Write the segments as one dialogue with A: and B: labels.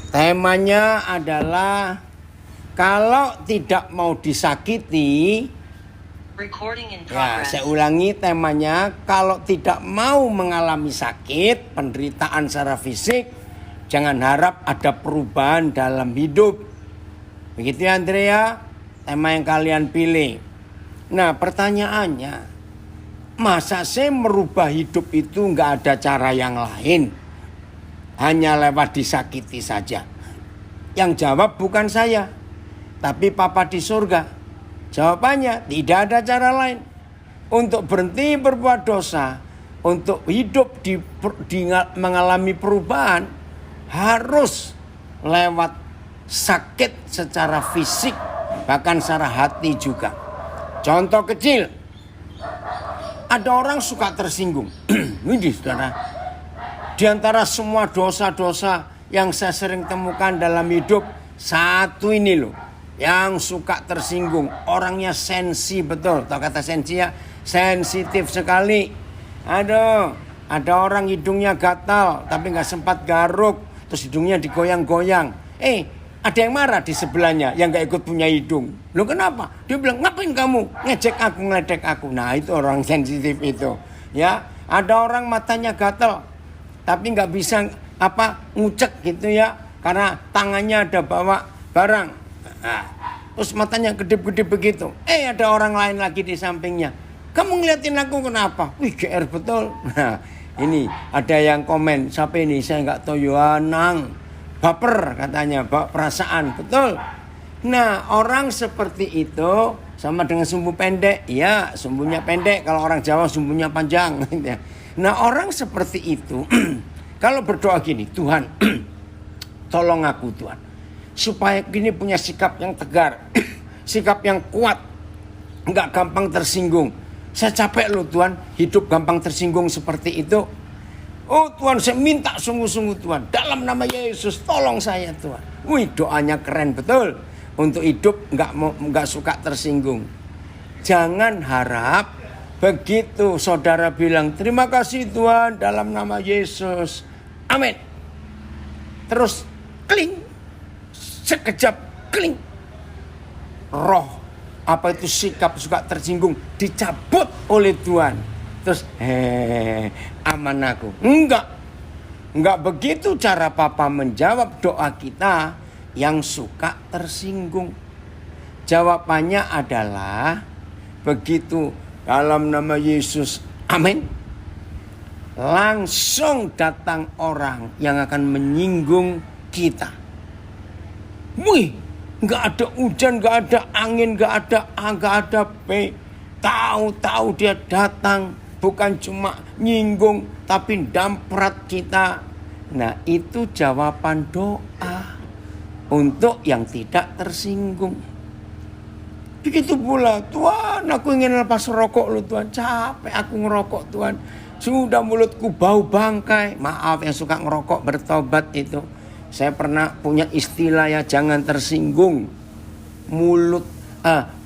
A: Temanya adalah kalau tidak mau disakiti. Ya, saya ulangi temanya, kalau tidak mau mengalami sakit, penderitaan secara fisik, jangan harap ada perubahan dalam hidup. Begitu ya Andrea, tema yang kalian pilih. Nah pertanyaannya, masa sih merubah hidup itu nggak ada cara yang lain? Hanya lewat disakiti saja. Yang jawab bukan saya, tapi Papa di surga. Jawabannya tidak ada cara lain. Untuk berhenti berbuat dosa, untuk hidup mengalami perubahan, harus lewat sakit secara fisik, bahkan secara hati juga. Contoh kecil, ada orang suka tersinggung. Ini saudara, di antara semua dosa-dosa yang saya sering temukan dalam hidup, satu ini loh, yang suka tersinggung. Orangnya sensi betul. Tahu kata sensi ya? Sensitif sekali. Aduh, ada orang hidungnya gatal tapi gak sempat garuk, terus hidungnya digoyang-goyang. Ada yang marah di sebelahnya yang gak ikut punya hidung. Loh kenapa? Dia bilang, ngapain kamu ngejek aku, ngeledek aku. Nah itu orang sensitif itu. Ya, ada orang matanya gatal tapi gak bisa ngucek gitu ya, karena tangannya ada bawa barang. Nah, terus matanya gede-gede begitu. Ada orang lain lagi di sampingnya. Kamu ngeliatin aku kenapa? Wih, GR betul. Nah, ini ada yang komen, siapa ini? Saya nggak tahu, Yohanang. Baper katanya, perasaan, betul. Nah, orang seperti itu sama dengan sumbu pendek. Ya, sumbunya pendek. Kalau orang Jawa sumbunya panjang. Nah, orang seperti itu kalau berdoa gini, Tuhan, tolong aku Tuhan, supaya gini punya sikap yang tegar, sikap yang kuat, nggak gampang tersinggung. Saya capek loh Tuhan, hidup gampang tersinggung seperti itu. Oh Tuhan, saya minta sungguh-sungguh Tuhan, dalam nama Yesus tolong saya Tuhan. Wih, doanya keren betul. Untuk hidup nggak suka tersinggung. Jangan harap begitu saudara bilang terima kasih Tuhan dalam nama Yesus, amin, terus kling, sekejap kling, roh apa itu sikap suka tersinggung dicabut oleh Tuhan. Terus aman aku. Enggak begitu cara Papa menjawab doa kita yang suka tersinggung. Jawabannya adalah begitu dalam nama Yesus, amin, langsung datang orang yang akan menyinggung kita. Wih, nggak ada hujan, nggak ada angin, nggak ada A, nggak ada B. Tahu-tahu dia datang, bukan cuma nyinggung, tapi damprat kita. Nah, itu jawaban doa untuk yang tidak tersinggung. Begitu pula, Tuhan, aku ingin lepas rokok lu Tuhan, capek aku ngerokok Tuhan. Sudah mulutku bau bangkai. Maaf yang suka ngerokok, bertobat itu. Saya pernah punya istilah ya, jangan tersinggung.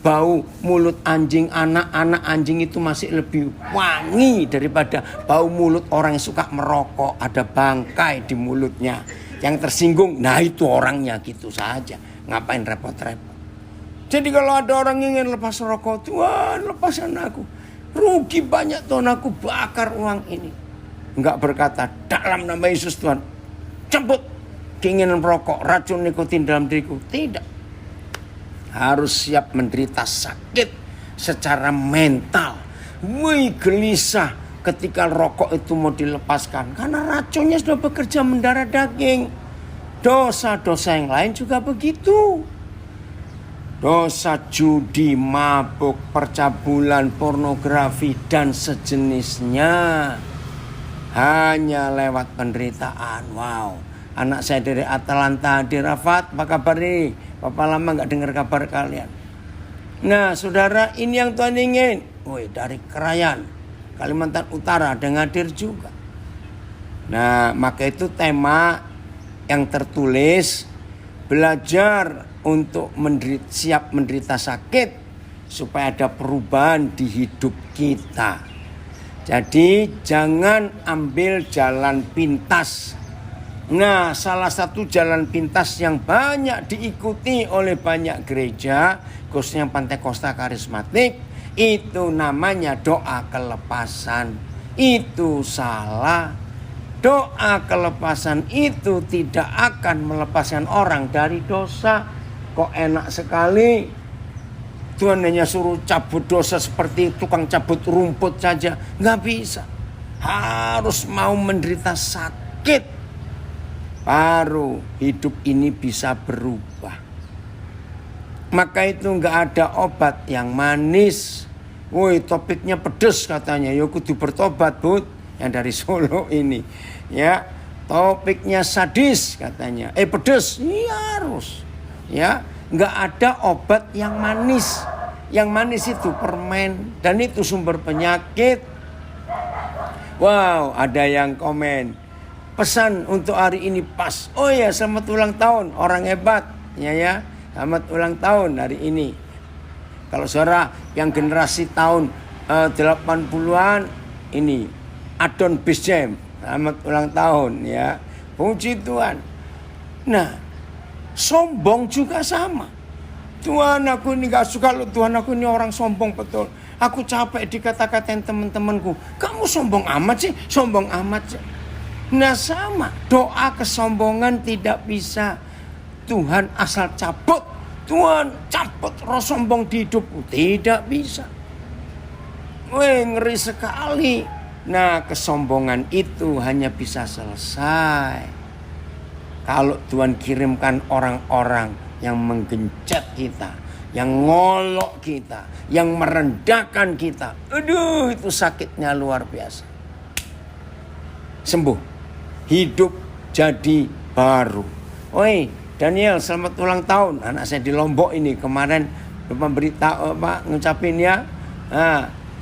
A: Bau mulut anjing, anak anjing itu masih lebih wangi daripada bau mulut orang yang suka merokok, ada bangkai di mulutnya. Yang tersinggung, nah itu orangnya gitu saja. Ngapain repot-repot. Jadi kalau ada orang ingin lepas rokok, Tuhan lepasan aku. Rugi banyak Tuhan, aku bakar uang ini. Enggak berkata, dalam nama Yesus Tuhan, cabut keinginan merokok, racun nikotin dalam diriku. Tidak. Harus siap menderita sakit secara mental. Wih, gelisah ketika rokok itu mau dilepaskan. Karena racunnya sudah bekerja mendarah daging. Dosa-dosa yang lain juga begitu. Dosa judi, mabuk, percabulan, pornografi, dan sejenisnya. Hanya lewat penderitaan. Wow. Anak saya dari Atalanta, di Rafat, apa kabar nih? Papa lama gak dengar kabar kalian. Nah saudara, ini yang Tuhan ingin. Woi, dari Krayan, Kalimantan Utara, ada hadir juga. Nah, maka itu tema yang tertulis, belajar untuk siap menderita sakit supaya ada perubahan di hidup kita. Jadi jangan ambil jalan pintas. Nah, salah satu jalan pintas yang banyak diikuti oleh banyak gereja, khususnya Pantekosta Karismatik, itu namanya doa kelepasan. Itu salah. Doa kelepasan itu tidak akan melepaskan orang dari dosa. Kok enak sekali. Tuhan hanya suruh cabut dosa seperti tukang cabut rumput saja. Nggak bisa. Harus mau menderita sakit. Baru hidup ini bisa berubah. Maka itu nggak ada obat yang manis. Woi, topiknya pedes katanya. Ya kudu bertobat, Bud. Yang dari Solo ini. Ya, topiknya sadis katanya. Pedes. Iya harus. Ya, nggak ada obat yang manis. Yang manis itu permen. Dan itu sumber penyakit. Wow, ada yang komen. Pesan untuk hari ini pas. Oh ya, selamat ulang tahun orang hebat. Ya. Selamat ulang tahun hari ini. Kalau saudara yang generasi tahun 80-an ini Adon Bis Jam. Selamat ulang tahun ya. Puji Tuhan. Nah, sombong juga sama. Tuhan aku ini gak suka loh. Tuhan aku ini orang sombong betul. Aku capek dikata-katain teman-temanku. Kamu sombong amat sih. Sombong amat sih. Nah sama, doa kesombongan tidak bisa. Tuhan asal cabut. Tuhan cabut roh sombong di hidupku. Tidak bisa. Ngeri sekali. Nah kesombongan itu hanya bisa selesai kalau Tuhan kirimkan orang-orang yang menggencet kita, yang ngolok kita, yang merendahkan kita. Aduh itu sakitnya luar biasa. Sembuh. Hidup jadi baru. Oi, Daniel selamat ulang tahun. Anak saya di Lombok ini kemarin memberitahu ngucapin ya.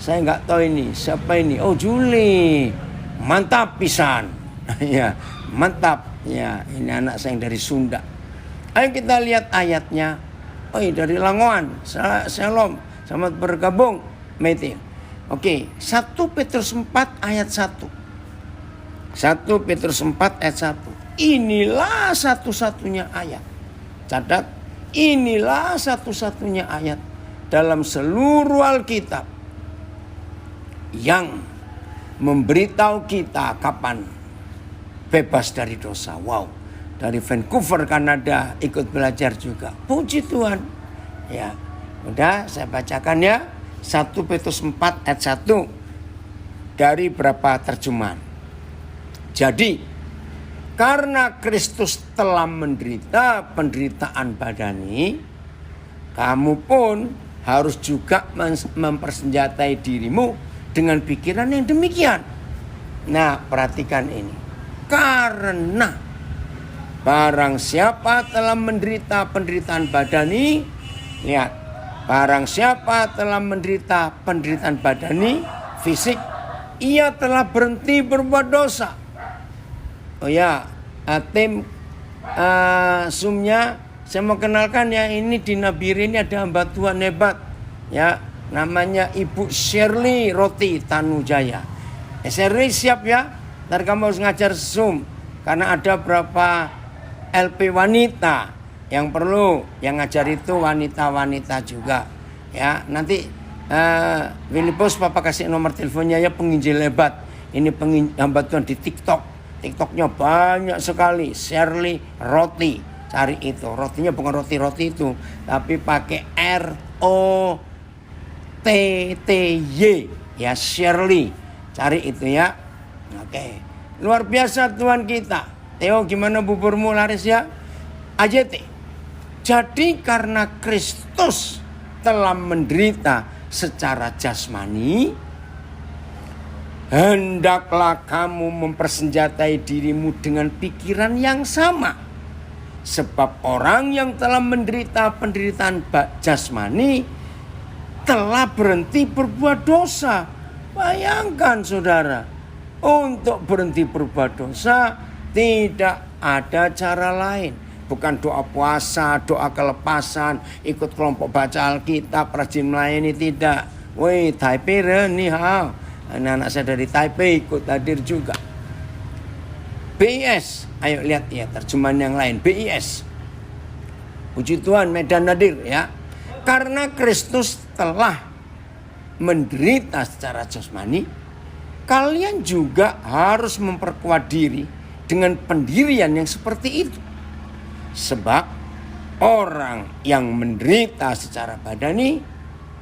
A: Saya nggak tahu ini siapa ini. Oh Juli, mantap pisan. Ya, mantap. Ya, ini anak saya yang dari Sunda. Ayo kita lihat ayatnya. Oi dari Langoan. Shalom, selamat bergabung, Matthew. Oke, 1 Petrus 4 ayat 1. 1 Petrus 4 ayat 1. Inilah satu-satunya ayat. Catat, inilah satu-satunya ayat dalam seluruh Alkitab yang memberitahu kita kapan bebas dari dosa. Wow, dari Vancouver, Kanada ikut belajar juga. Puji Tuhan. Ya, udah saya bacakan ya. 1 Petrus 4 ayat 1 dari berapa terjemahan. Jadi, karena Kristus telah menderita penderitaan badani, kamu pun harus juga mempersenjatai dirimu dengan pikiran yang demikian. Nah, perhatikan ini. Karena barang siapa telah menderita penderitaan badani, lihat, barang siapa telah menderita penderitaan badani, fisik, ia telah berhenti berbuat dosa. Oh ya, tim Zoom-nya saya mau kenalkan ya, ini di Nabire ini ada hamba Tuhan hebat ya, namanya Ibu Shirley Roti Tanujaya. Shirley siap ya, ntar kamu harus ngajar Zoom karena ada berapa LP wanita yang perlu, yang ngajar itu wanita-wanita juga ya. Nanti Willy Bos Papa kasih nomor teleponnya ya, penginjil hebat ini, hamba Tuhan di TikToknya banyak sekali. Shirley Roti, cari itu. Rotinya bukan roti-roti itu, tapi pakai ROTTY ya, Shirley. Cari itu ya. Oke. Luar biasa Tuhan kita. Theo gimana buburmu laris ya? AJT. Jadi karena Kristus telah menderita secara jasmani, hendaklah kamu mempersenjatai dirimu dengan pikiran yang sama. Sebab orang yang telah menderita penderitaan jasmani telah berhenti berbuat dosa. Bayangkan saudara, untuk berhenti berbuat dosa tidak ada cara lain. Bukan doa puasa, doa kelepasan, ikut kelompok baca Alkitab, rajin melayani, tidak. Woi, Taipei ni hao. Anak-anak saya dari Taipei ikut hadir juga. BIS. Ayo lihat ya terjemahan yang lain. BIS. Puji Tuhan, Medan Nadir ya. Karena Kristus telah menderita secara jasmani, kalian juga harus memperkuat diri dengan pendirian yang seperti itu. Sebab orang yang menderita secara badani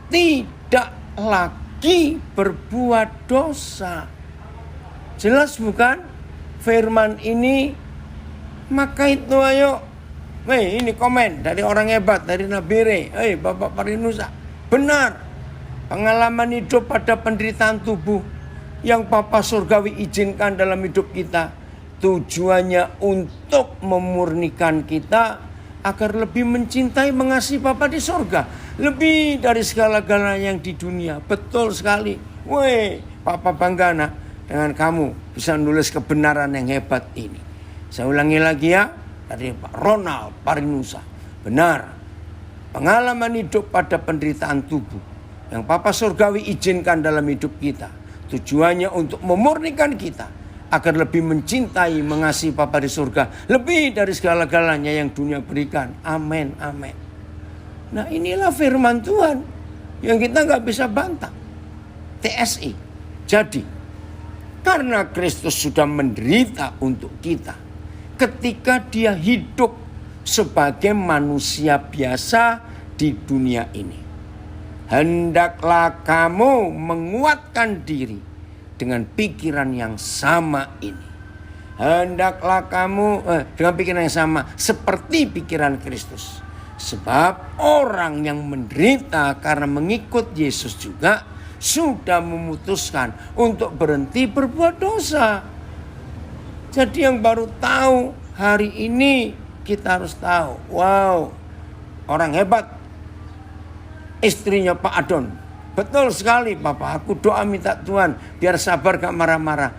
A: tidak lagi berbuat dosa. Jelas bukan firman ini? Maka itu ayo, ini komen dari orang hebat, dari Nabire, Bapak Parinusa. Benar, pengalaman hidup pada penderitaan tubuh yang Bapa Surgawi izinkan dalam hidup kita, tujuannya untuk memurnikan kita agar lebih mencintai, mengasihi Bapa di surga, lebih dari segala-galanya yang di dunia. Betul sekali. Papa bangga nak dengan kamu bisa nulis kebenaran yang hebat ini. Saya ulangi lagi ya, dari Pak Ronald Parinusa. Benar, pengalaman hidup pada penderitaan tubuh yang Bapa Surgawi izinkan dalam hidup kita, tujuannya untuk memurnikan kita agar lebih mencintai, mengasihi Bapa di surga, lebih dari segala-galanya yang dunia berikan. Amin, amin. Nah inilah firman Tuhan yang kita gak bisa bantah. TSI. Jadi, karena Kristus sudah menderita untuk kita, ketika dia hidup sebagai manusia biasa di dunia ini, hendaklah kamu menguatkan diri dengan pikiran yang sama ini. Hendaklah kamu dengan pikiran yang sama seperti pikiran Kristus. Sebab orang yang menderita karena mengikut Yesus juga sudah memutuskan untuk berhenti berbuat dosa. Jadi yang baru tahu hari ini, kita harus tahu, wow, orang hebat, istrinya Pak Adon. Betul sekali Papa, aku doa minta Tuhan biar sabar gak marah-marah.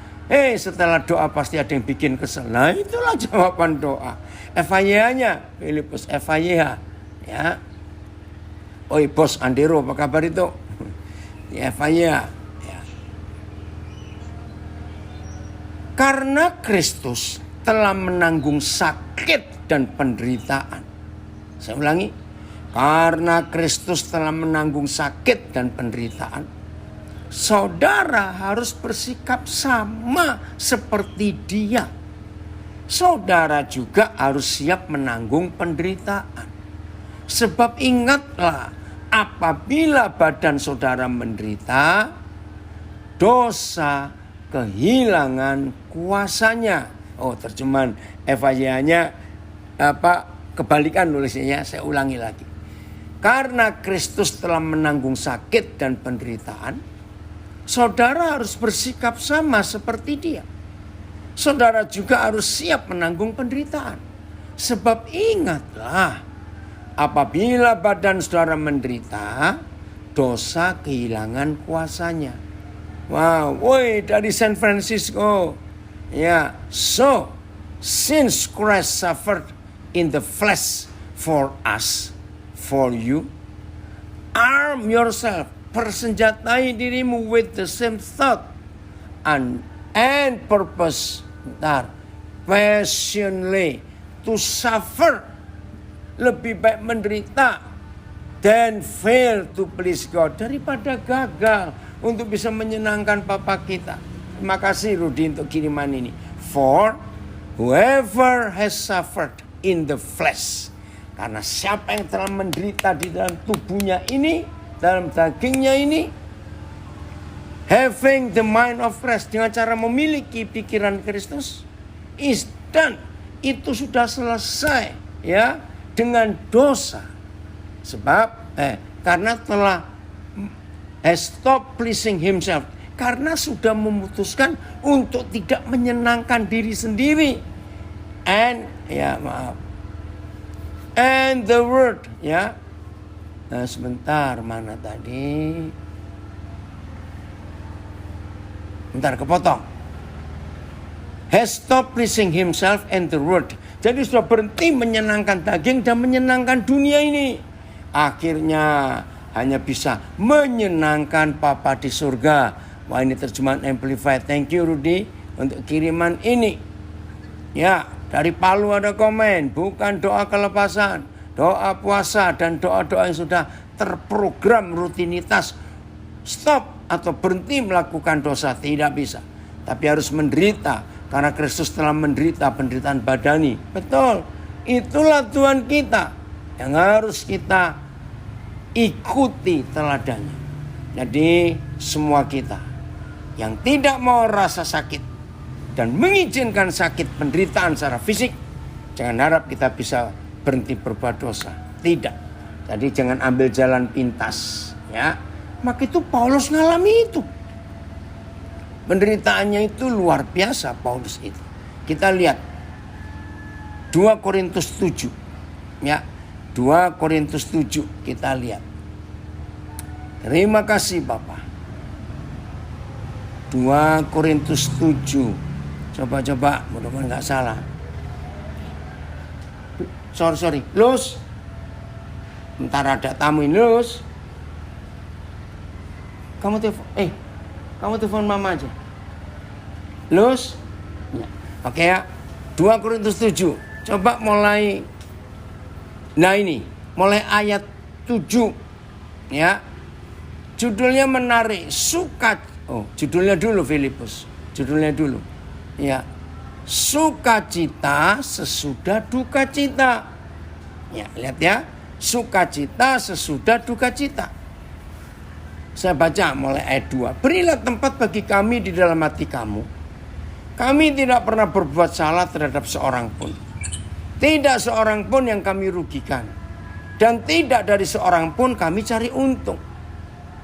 A: Setelah doa pasti ada yang bikin kesel. Nah itulah jawaban doa. FYH-nya, Filipus FYH. Ya. Oi bos Andero, apa kabar itu? Ya FYH. Ya. Karena Kristus telah menanggung sakit dan penderitaan. Saya ulangi. Karena Kristus telah menanggung sakit dan penderitaan, saudara harus bersikap sama seperti dia. Saudara juga harus siap menanggung penderitaan. Sebab ingatlah, apabila badan saudara menderita, dosa kehilangan kuasanya. Terjemahan FYH-nya kebalikan nulisnya, saya ulangi lagi. Karena Kristus telah menanggung sakit dan penderitaan, saudara harus bersikap sama seperti dia. Saudara juga harus siap menanggung penderitaan. Sebab ingatlah, apabila badan saudara menderita, dosa kehilangan kuasanya. Wow, dari San Francisco. Ya, so since Christ suffered in the flesh for us, for you, arm yourself, persenjatai dirimu with the same thought and purpose, passionately to suffer. Lebih baik menderita than fail to please God, daripada gagal untuk bisa menyenangkan Papa kita. Terima kasih Rudi untuk kiriman ini. For whoever has suffered in the flesh, karena siapa yang telah menderita di dalam tubuhnya ini, dalam dagingnya ini, having the mind of Christ, dengan cara memiliki pikiran Kristus, is done, itu sudah selesai ya dengan dosa. Sebab karena telah has stopped pleasing himself, karena sudah memutuskan untuk tidak menyenangkan diri sendiri. And the word, ya. Nah, sebentar, mana tadi? Bentar, kepotong. Has stopped pleasing himself and the word. Jadi sudah berhenti menyenangkan daging dan menyenangkan dunia ini. Akhirnya hanya bisa menyenangkan Papa di surga. Wah, ini terjemahan Amplified. Thank you Rudy untuk kiriman ini. Ya, dari Palu ada komen, bukan doa kelepasan, doa puasa dan doa-doa yang sudah terprogram rutinitas. Stop atau berhenti melakukan dosa, tidak bisa. Tapi harus menderita, karena Kristus telah menderita penderitaan badani. Betul, itulah Tuhan kita yang harus kita ikuti teladannya. Jadi semua kita yang tidak mau rasa sakit dan mengizinkan sakit penderitaan secara fisik, jangan harap kita bisa berhenti berbuat dosa. Tidak. Jadi jangan ambil jalan pintas, ya. Maka itu Paulus ngalami itu. Penderitaannya itu luar biasa Paulus itu. Kita lihat 2 Korintus 7. Ya. 2 Korintus 7 kita lihat. Terima kasih Bapak. 2 Korintus 7. Coba-coba, mudah-mudahan nggak salah. Sorry. Lus. Bentar ada tamu ini, Lus. Kamu telepon mama aja. Lus. Ya. Oke ya. 2 Korintus 7. Coba mulai. Nah ini, mulai ayat 7. Ya. Judulnya menarik, judulnya dulu Filipus. Judulnya dulu. Ya. Sukacita sesudah duka cita. Ya, lihat ya. Sukacita sesudah duka cita. Saya baca mulai ayat 2. Berilah tempat bagi kami di dalam hati kamu. Kami tidak pernah berbuat salah terhadap seorang pun. Tidak seorang pun yang kami rugikan. Dan tidak dari seorang pun kami cari untung.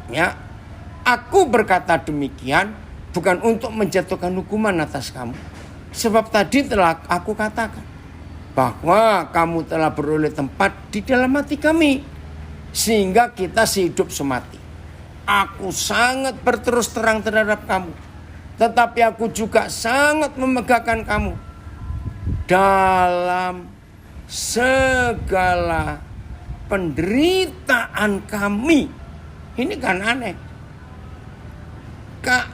A: Ya, aku berkata demikian bukan untuk menjatuhkan hukuman atas kamu. Sebab tadi telah aku katakan bahwa kamu telah beroleh tempat di dalam hati kami. Sehingga kita sehidup semati. Aku sangat berterus terang terhadap kamu. Tetapi aku juga sangat memegahkan kamu. Dalam segala penderitaan kami. Ini kan aneh.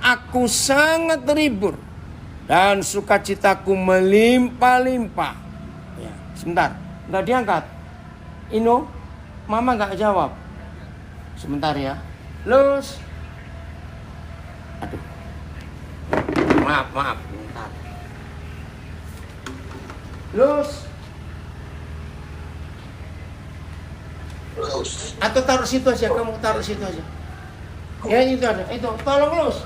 A: Aku sangat terhibur dan sukacitaku melimpah-limpah. Ya, sebentar, nggak diangkat. Ino, mama nggak jawab. Sebentar ya. Lus. Aduh. Maaf. Bentar. Lus. Atau taruh situ aja, kamu taruh situ aja. Ya itu ada, itu tolong Lus.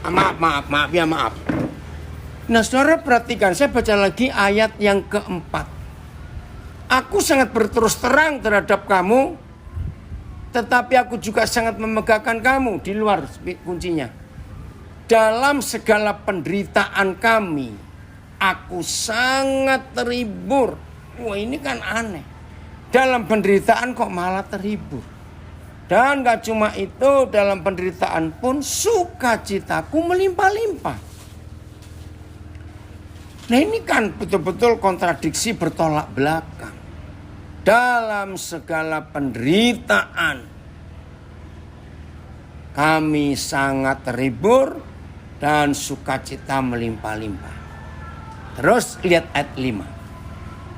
A: Maaf. Nah saudara perhatikan, saya baca lagi ayat yang keempat. Aku sangat berterus terang terhadap kamu, tetapi aku juga sangat memegahkan kamu. Di luar kuncinya. Dalam segala penderitaan kami, aku sangat terhibur. Wah ini kan aneh. Dalam penderitaan kok malah terhibur. Dan gak cuma itu, dalam penderitaan pun sukacitaku melimpah-limpah. Nah ini kan betul-betul kontradiksi bertolak belakang. Dalam segala penderitaan kami sangat terhibur dan sukacita melimpah-limpah. Terus lihat ayat 5.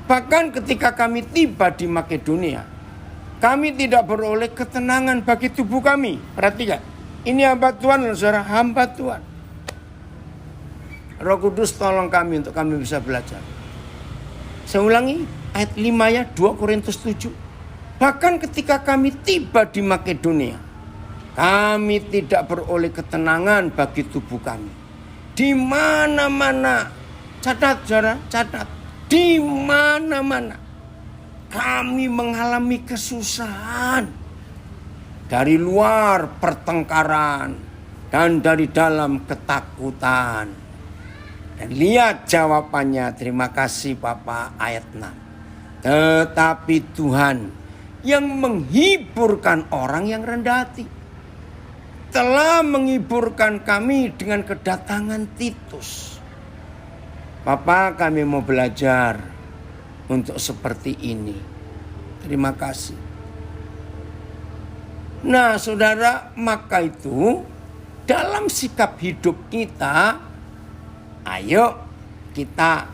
A: Bahkan ketika kami tiba di Makedonia, kami tidak beroleh ketenangan bagi tubuh kami. Perhatikan, ini hamba Tuhan, saudara, hamba Tuhan. Roh Kudus tolong kami untuk kami bisa belajar. Saya ulangi, ayat 5 ya, 2 Korintus 7. Bahkan ketika kami tiba di Makedonia, kami tidak beroleh ketenangan bagi tubuh kami. Di mana-mana, catat saudara, catat. Di mana-mana kami mengalami kesusahan. Dari luar pertengkaran dan dari dalam ketakutan. Dan lihat jawabannya, terima kasih Bapak, ayat 6. Tetapi Tuhan yang menghiburkan orang yang rendah hati telah menghiburkan kami dengan kedatangan Titus. Bapak, kami mau belajar untuk seperti ini. Terima kasih. Nah, saudara, maka itu dalam sikap hidup kita, ayo kita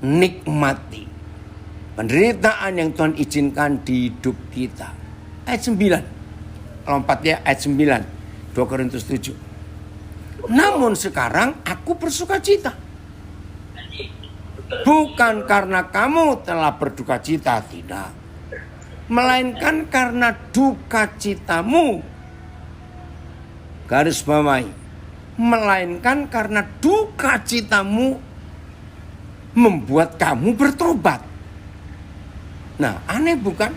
A: nikmati penderitaan yang Tuhan izinkan di hidup kita. Ayat 9. Lompat ya, ayat 9. 2 Korintus 7. Namun sekarang aku bersuka cita. Bukan karena kamu telah berduka cita, tidak. Melainkan karena duka citamu. Garis bawahi. Melainkan karena duka citamu membuat kamu bertobat. Nah, aneh bukan?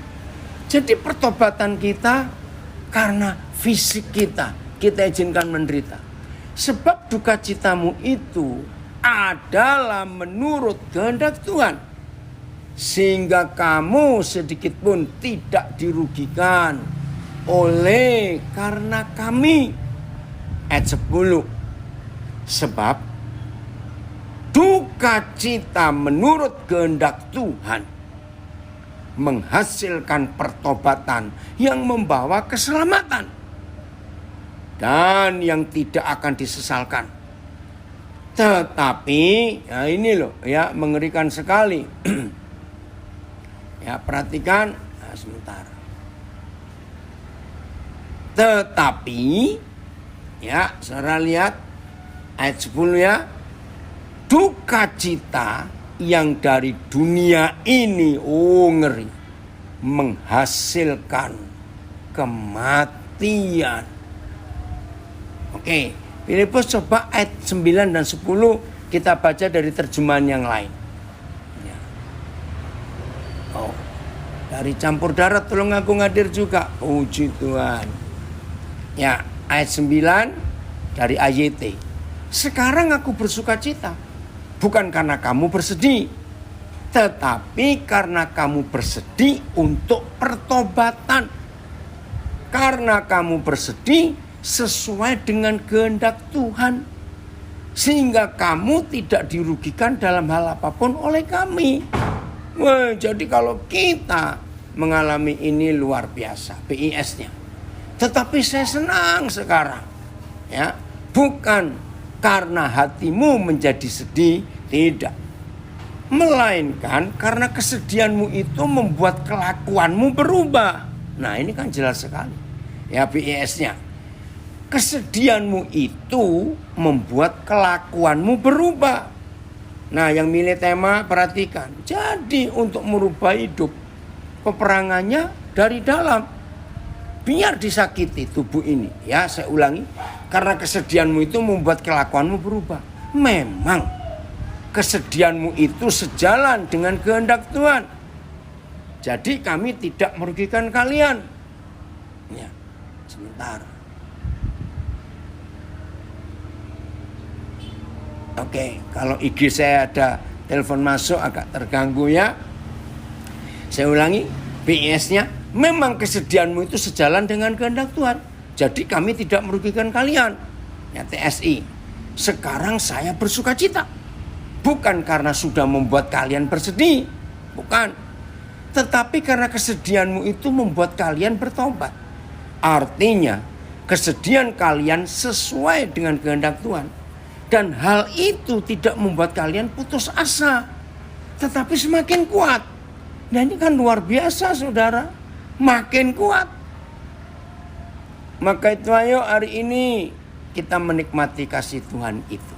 A: Jadi pertobatan kita karena fisik kita izinkan menderita. Sebab duka citamu itu adalah menurut kehendak Tuhan. Sehingga kamu sedikit pun tidak dirugikan oleh karena kami. Ayat 10. Sebab duka cita menurut kehendak Tuhan menghasilkan pertobatan yang membawa keselamatan dan yang tidak akan disesalkan. Tetapi ya ini loh ya, mengerikan sekali. Ya, perhatikan sebentar. Tetapi ya, saudara lihat ayat 10 ya. Duka cita yang dari dunia ini, ngeri, menghasilkan kematian. Oke, Filipus coba ayat 9 dan 10 kita baca dari terjemahan yang lain. Ya. Oh, dari campur darat tolong aku ngadir juga. Puji Tuhan. Ya, ayat 9 dari AYT. Sekarang aku bersuka cita, bukan karena kamu bersedih, tetapi karena kamu bersedih untuk pertobatan. Karena kamu bersedih sesuai dengan kehendak Tuhan, sehingga kamu tidak dirugikan dalam hal apapun oleh kami. Wah, jadi kalau kita mengalami ini luar biasa, BIS-nya. Tetapi saya senang sekarang, ya, bukan karena hatimu menjadi sedih, tidak. Melainkan karena kesedihanmu itu membuat kelakuanmu berubah. Nah, ini kan jelas sekali. Ya, BIS-nya. Kesedihanmu itu membuat kelakuanmu berubah. Nah, yang milih tema perhatikan. Jadi untuk merubah hidup, peperangannya dari dalam. Biar disakiti tubuh ini. Ya, saya ulangi. Karena kesedihanmu itu membuat kelakuanmu berubah. Memang kesedihanmu itu sejalan dengan kehendak Tuhan. Jadi kami tidak merugikan kalian. Ya, sebentar. Oke, kalau IG saya ada telepon masuk agak terganggu ya. Saya ulangi, BIS-nya. Memang kesedihanmu itu sejalan dengan kehendak Tuhan. Jadi kami tidak merugikan kalian. Ya, TSI. Sekarang saya bersuka cita. Bukan karena sudah membuat kalian bersedih. Bukan. Tetapi karena kesedihanmu itu membuat kalian bertobat. Artinya kesedihan kalian sesuai dengan kehendak Tuhan. Dan hal itu tidak membuat kalian putus asa. Tetapi semakin kuat. Nah, ini kan luar biasa saudara. Makin kuat. Maka itu ayo hari ini kita menikmati kasih Tuhan itu.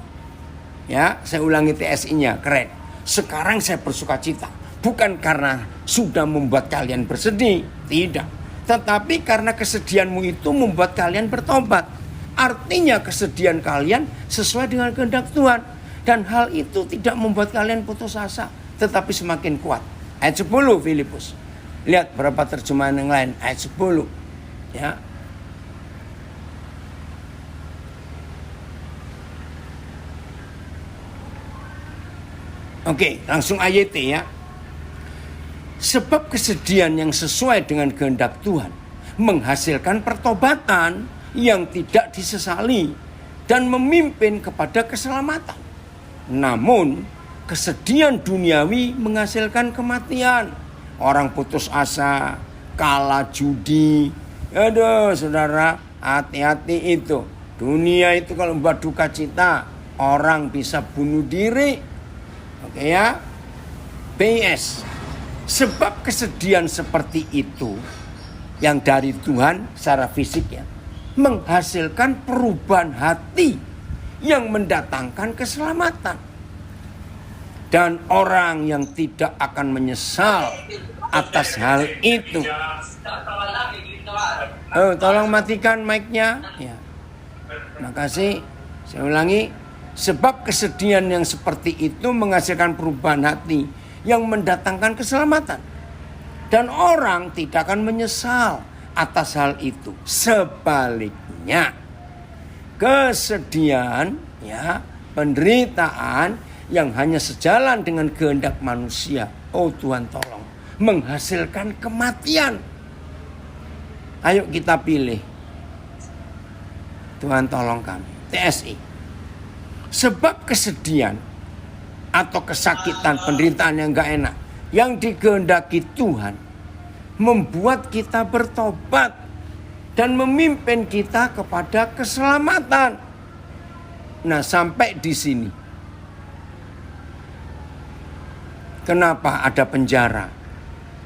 A: Ya, saya ulangi TSI-nya, keren. Sekarang saya bersuka cita. Bukan karena sudah membuat kalian bersedih. Tidak. Tetapi karena kesedihanmu itu membuat kalian bertobat. Artinya kesedihan kalian sesuai dengan kehendak Tuhan. Dan hal itu tidak membuat kalian putus asa. Tetapi semakin kuat. Ayat 10 Filipus. Lihat berapa terjemahan yang lain. Ayat 10. Ya. Oke, langsung ayat ya. Sebab kesedihan yang sesuai dengan kehendak Tuhan menghasilkan pertobatan yang tidak disesali dan memimpin kepada keselamatan. Namun, kesedihan duniawi menghasilkan kematian. Orang putus asa, kalah judi. Aduh, saudara, hati-hati itu. Dunia itu kalau membuat duka cita, orang bisa bunuh diri. Oke ya. BS. Sebab kesedihan seperti itu yang dari Tuhan secara fisik ya, menghasilkan perubahan hati yang mendatangkan keselamatan. Dan orang yang tidak akan menyesal atas hal itu. Oh, tolong matikan mic-nya. Ya. Makasih. Saya ulangi. Sebab kesedihan yang seperti itu menghasilkan perubahan hati yang mendatangkan keselamatan. Dan orang tidak akan menyesal atas hal itu. Sebaliknya, kesedihan, ya, penderitaan yang hanya sejalan dengan kehendak manusia, oh Tuhan tolong, menghasilkan kematian. Ayo kita pilih. Tuhan tolong kami. TSI. Sebab kesedihan atau kesakitan, penderitaan yang gak enak, yang dikehendaki Tuhan, membuat kita bertobat dan memimpin kita kepada keselamatan. Nah, sampai di sini. Kenapa ada penjara?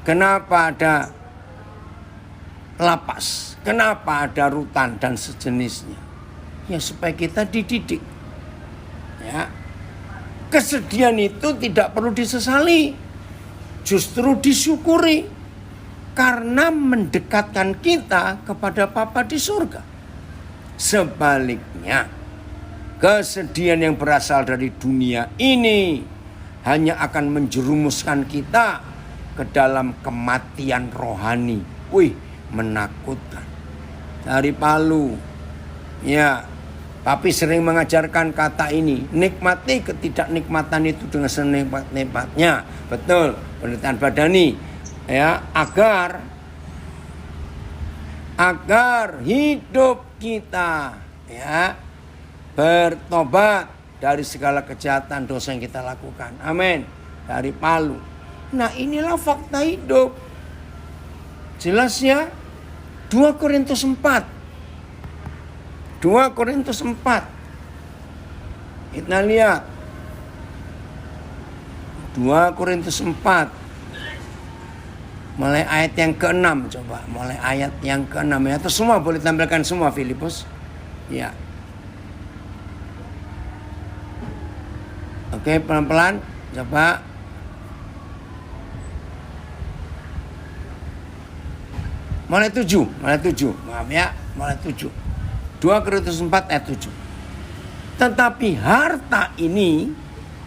A: Kenapa ada lapas? Kenapa ada rutan dan sejenisnya? Ya supaya kita dididik. Ya. Kesedihan itu tidak perlu disesali. Justru disyukuri. Karena mendekatkan kita kepada Bapa di surga. Sebaliknya, kesedihan yang berasal dari dunia ini hanya akan menjerumuskan kita ke dalam kematian rohani. Wih, menakutkan. Dari Palu. Ya, Papi sering mengajarkan kata ini. Nikmati ketidaknikmatan itu dengan senikmat-nikmatnya. Betul, penderitaan badani. Ya, agar hidup kita ya bertobat dari segala kejahatan dosa yang kita lakukan. Amin. Dari Palu. Nah, inilah fakta hidup. Jelas ya. 2 Korintus 4. 2 Korintus 4. Kita lihat. 2 Korintus 4. Mulai ayat yang ke-6 coba. Mulai ayat yang ke-6 ya. Atau semua boleh tampilkan semua Filipus. Ya. Oke, pelan-pelan. Coba. Mulai 7. Maaf ya, mulai 7. 2 Korintus 4 ayat 7. Tetapi harta ini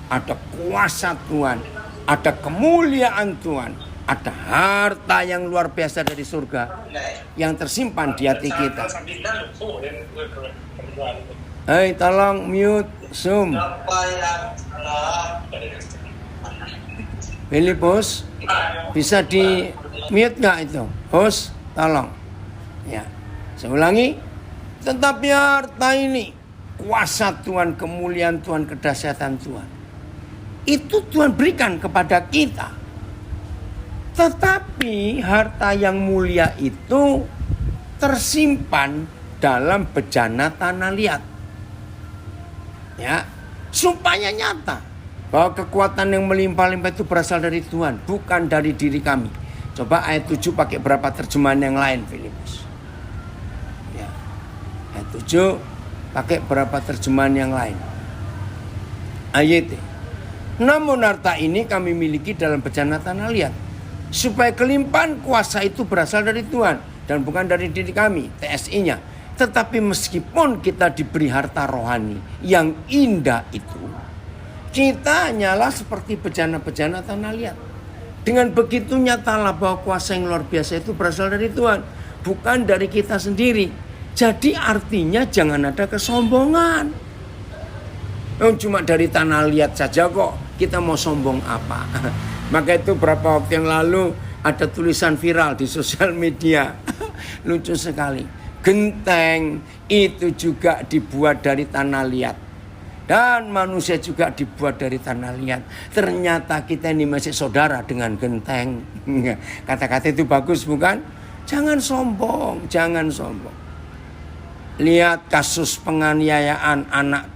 A: ada kuasa Tuhan, ada kemuliaan Tuhan, ada harta yang luar biasa dari surga yang tersimpan di hati kita. Hei, tolong mute Zoom. Filipus, bisa di mute gak itu? Host, tolong. Ya, saya ulangi. Tetapi harta ini, kuasa Tuhan, kemuliaan Tuhan, kedahsyatan Tuhan, itu Tuhan berikan kepada kita. Tetapi harta yang mulia itu tersimpan dalam bejana tanah liat. Ya, supaya nyata bahwa kekuatan yang melimpah-limpah itu berasal dari Tuhan, bukan dari diri kami. Coba ayat 7 pakai berapa terjemahan yang lain, Filipus? Ya. Ayat 7 pakai berapa terjemahan yang lain? Ayat. Namun harta ini kami miliki dalam bejana tanah liat, supaya kelimpahan kuasa itu berasal dari Tuhan dan bukan dari diri kami, TSI-nya. Tetapi meskipun kita diberi harta rohani yang indah itu, kita hanyalah seperti bejana-bejana tanah liat. Dengan begitu nyatalah bahwa kuasa yang luar biasa itu berasal dari Tuhan, bukan dari kita sendiri. Jadi artinya jangan ada kesombongan. Cuma dari tanah liat saja kok, kita mau sombong apa? Maka itu beberapa waktu yang lalu ada tulisan viral di sosial media. Lucu sekali. Genteng itu juga dibuat dari tanah liat. Dan manusia juga dibuat dari tanah liat. Ternyata kita ini masih saudara dengan genteng. Kata-kata itu bagus bukan? Jangan sombong, jangan sombong. Lihat kasus penganiayaan anak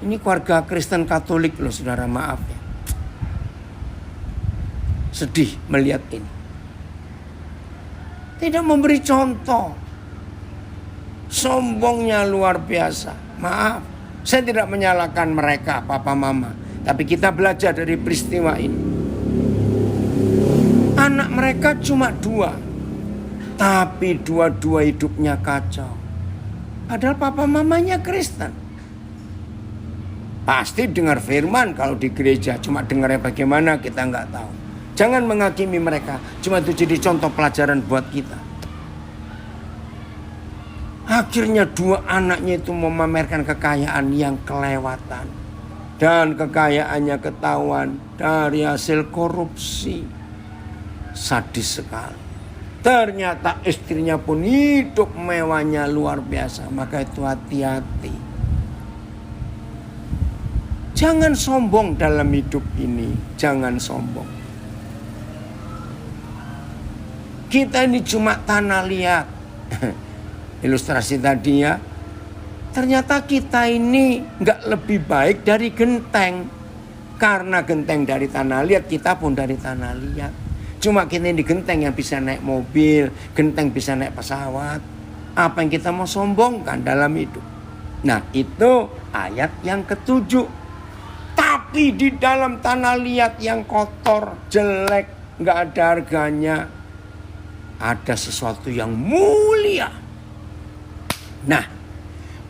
A: Ini keluarga Kristen Katolik loh saudara, maaf ya. Sedih melihat ini. Tidak memberi contoh. Sombongnya luar biasa. Maaf, saya tidak menyalahkan mereka, papa mama. Tapi kita belajar dari peristiwa ini. Anak mereka cuma 2. Tapi dua-dua hidupnya kacau. Padahal papa mamanya Kristen. Pasti dengar firman kalau di gereja. Cuma dengarnya bagaimana kita nggak tahu. Jangan menghakimi mereka. Cuma itu jadi contoh pelajaran buat kita. Akhirnya 2 anaknya itu memamerkan kekayaan yang kelewatan. Dan kekayaannya ketahuan dari hasil korupsi. Sadis sekali. Ternyata istrinya pun hidup mewahnya luar biasa. Maka itu hati-hati. Jangan sombong dalam hidup ini. Jangan sombong. Kita ini cuma tanah liat. Ilustrasi tadi ya. Ternyata kita ini gak lebih baik dari genteng. Karena genteng dari tanah liat, kita pun dari tanah liat. Cuma kita ini genteng yang bisa naik mobil, genteng bisa naik pesawat. Apa yang kita mau sombongkan dalam hidup? Nah, itu ayat yang ke-7. Tapi di dalam tanah liat yang kotor, jelek, gak ada harganya, ada sesuatu yang mulia. Nah,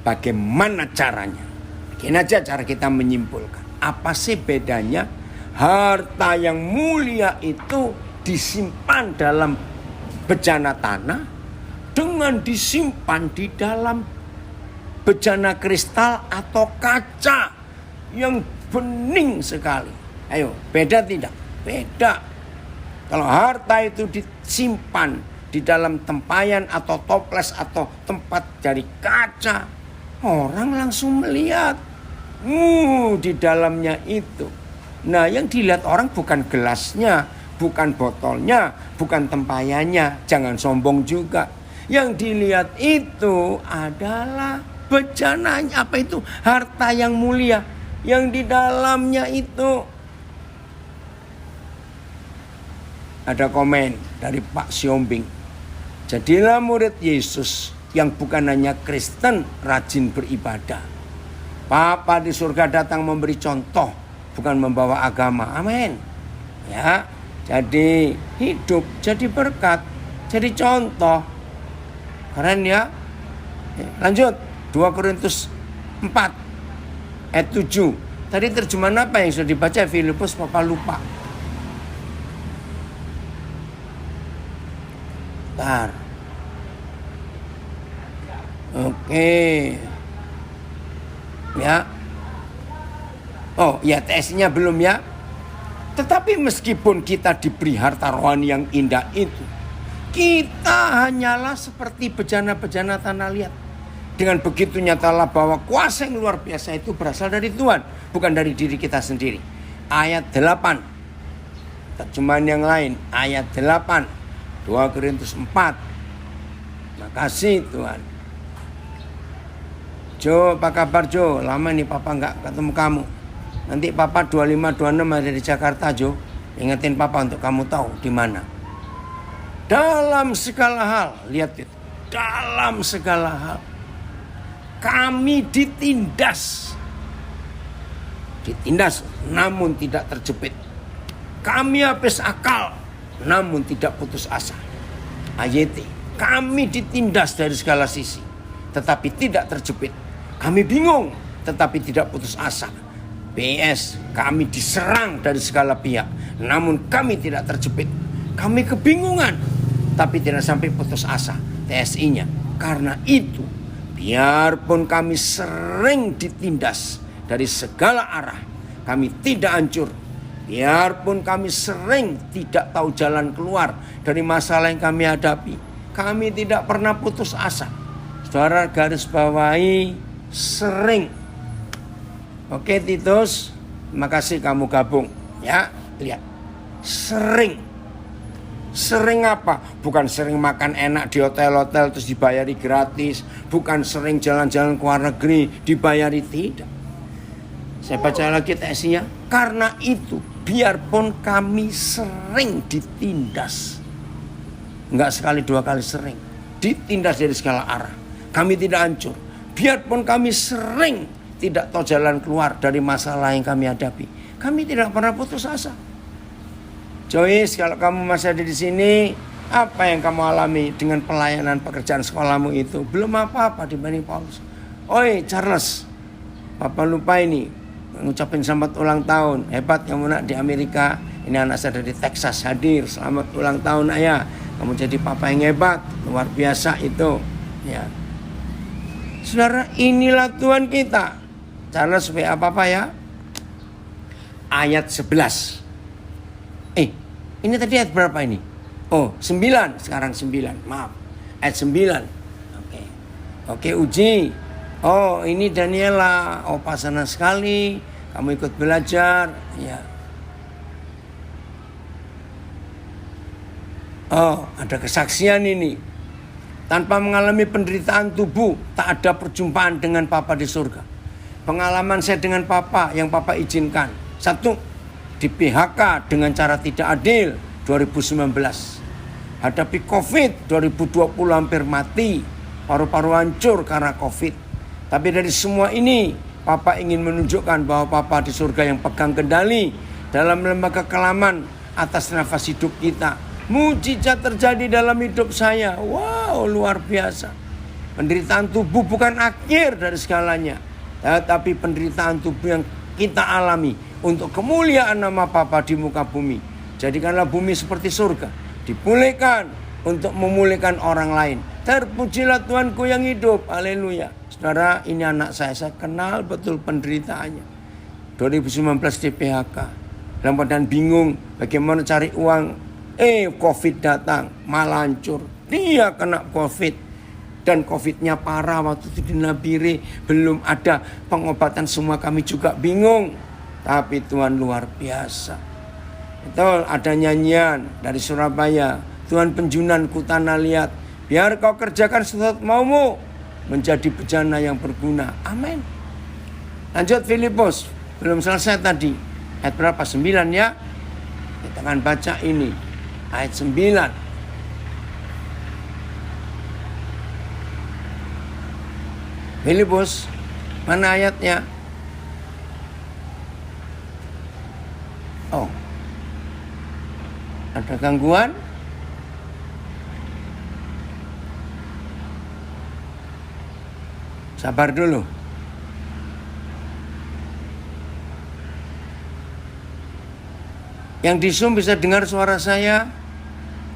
A: bagaimana caranya? Begini aja cara kita menyimpulkan. Apa sih bedanya? Harta yang mulia itu disimpan dalam bejana tanah dengan disimpan di dalam bejana kristal atau kaca yang bening sekali. Ayo, beda tidak? Beda. Kalau harta itu disimpan di dalam tempayan atau toples atau tempat dari kaca, orang langsung melihat. Di dalamnya itu. Nah, yang dilihat orang bukan gelasnya, bukan botolnya, bukan tempayannya. Jangan sombong juga. Yang dilihat itu adalah bejananya. Apa itu? Harta yang mulia. Yang di dalamnya itu. Ada komen dari Pak Siombing. Jadilah murid Yesus yang bukan hanya Kristen, rajin beribadah. Papa di surga datang memberi contoh, bukan membawa agama. Amin. Ya, jadi hidup, jadi berkat, jadi contoh. Keren ya. Lanjut, 2 Korintus 4 ayat 7. Tadi terjemahan apa yang sudah dibaca Filipus? Papa lupa. Bentar. Oke. Ya. Oh ya, TS-nya belum ya. Tetapi meskipun kita diberi harta rohani yang indah itu, kita hanyalah seperti bejana-bejana tanah liat. Dengan begitu nyatalah bahwa kuasa yang luar biasa itu berasal dari Tuhan, bukan dari diri kita sendiri. Ayat 8. Terjemahan yang lain, ayat 8. 2 Korintus 4. Makasih Tuhan. Jo, apa kabar Jo? Lama nih Papa nggak ketemu kamu. Nanti Papa 25-26 ada di Jakarta Jo. Ingetin Papa untuk kamu tahu di mana. Dalam segala hal, lihat itu. Dalam segala hal kami ditindas. Ditindas namun tidak terjepit. Kami habis akal namun tidak putus asa. AYT. Kami ditindas dari segala sisi tetapi tidak terjepit. Kami bingung tetapi tidak putus asa. PS. Kami diserang dari segala pihak namun kami tidak terjepit. Kami kebingungan tapi tidak sampai putus asa. TSI-nya. Karena itu biarpun kami sering ditindas dari segala arah, kami tidak hancur. Biarpun kami sering tidak tahu jalan keluar dari masalah yang kami hadapi, kami tidak pernah putus asa. Saudara garis bawahi sering. Oke Titus, terima kasih kamu gabung. Ya, lihat. Sering. Sering apa? Bukan sering makan enak di hotel-hotel terus dibayari gratis. Bukan sering jalan-jalan ke luar negeri dibayari, tidak. Saya baca lagi teksnya. Karena itu, biarpun kami sering ditindas. Enggak sekali, 2 kali sering. Ditindas dari segala arah. Kami tidak hancur. Biarpun kami sering tidak tahu jalan keluar dari masalah yang kami hadapi. Kami tidak pernah putus asa. Joyce, kalau kamu masih ada di sini, apa yang kamu alami dengan pelayanan pekerjaan sekolahmu itu? Belum apa-apa dibanding Paulus. Oi Charles, Papa lupa ini ngucapin selamat ulang tahun. Hebat kamu nak di Amerika. Ini anak saya dari Texas hadir. Selamat ulang tahun ayah. Kamu jadi papa yang hebat, luar biasa itu. Ya. Saudara, inilah Tuhan kita. Charles supaya apa ya? Ayat 11. Ini tadi ayat berapa ini? Oh, 9. Sekarang 9. Maaf. Ayat 9. Oke, Uji. Oh, ini Daniela. Oh, senang sekali kamu ikut belajar. Ya. Oh, ada kesaksian ini. Tanpa mengalami penderitaan tubuh, tak ada perjumpaan dengan Papa di surga. Pengalaman saya dengan Papa yang Papa izinkan. 1, di PHK dengan cara tidak adil 2019. Hadapi COVID 2020 hampir mati. Paru-paru hancur karena COVID. Tapi dari semua ini, Papa ingin menunjukkan bahwa Papa di surga yang pegang kendali dalam lembaga kelaman atas nafas hidup kita. Mujizat terjadi dalam hidup saya. Wow, luar biasa. Penderitaan tubuh bukan akhir dari segalanya, tetapi penderitaan tubuh yang kita alami untuk kemuliaan nama Bapa di muka bumi. Jadikanlah bumi seperti surga, dipulihkan untuk memulihkan orang lain. Terpujilah Tuhanku yang hidup. Haleluya. Saudara, ini anak saya kenal betul penderitaannya. 2019 di PHK. Dalam keadaan bingung bagaimana cari uang. COVID datang, malah hancur. Dia kena COVID. Dan COVID-nya parah waktu itu di Nabire. Belum ada pengobatan, semua kami juga bingung. Tapi Tuhan luar biasa. Betul, ada nyanyian dari Surabaya. Tuhan penjunan ku tanah liat. Biar kau kerjakan sesuatu maumu, menjadi bejana yang berguna. Amin. Lanjut Filipus. Belum selesai tadi. Ayat berapa? 9 ya. Kita akan baca ini. Ayat 9. Filipus, mana ayatnya? Oh, ada gangguan? Sabar dulu. Yang di Zoom bisa dengar suara saya?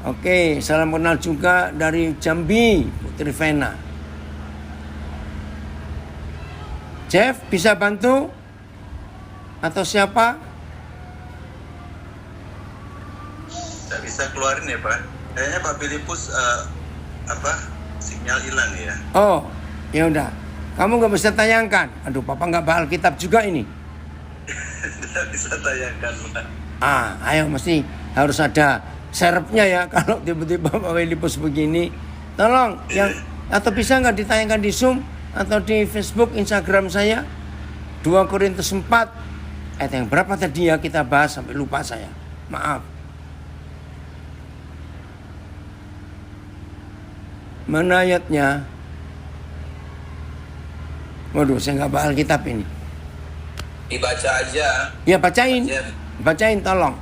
A: Oke, salam kenal juga dari Jambi, Putri Vena. Jeff, bisa bantu? Atau siapa?
B: Tidak bisa keluarin ya Pak. Kayaknya Pak Filipus sinyal hilang ya.
A: Oh, ya udah. Kamu nggak bisa tayangkan. Aduh, Papa nggak bawa Alkitab juga ini.
B: Tidak bisa tayangkan Pak.
A: Ayo mesti harus ada serepnya ya. Kalau tiba-tiba Pak Filipus begini, tolong yang atau bisa nggak ditayangkan di Zoom atau di Facebook, Instagram saya. 2 Korintus 4 ayat yang berapa tadi ya kita bahas sampai lupa saya. Maaf. Mana ayatnya? Waduh, saya nggak bawa Alkitab ini.
B: Dibaca aja.
A: Ya bacain. Bacain tolong.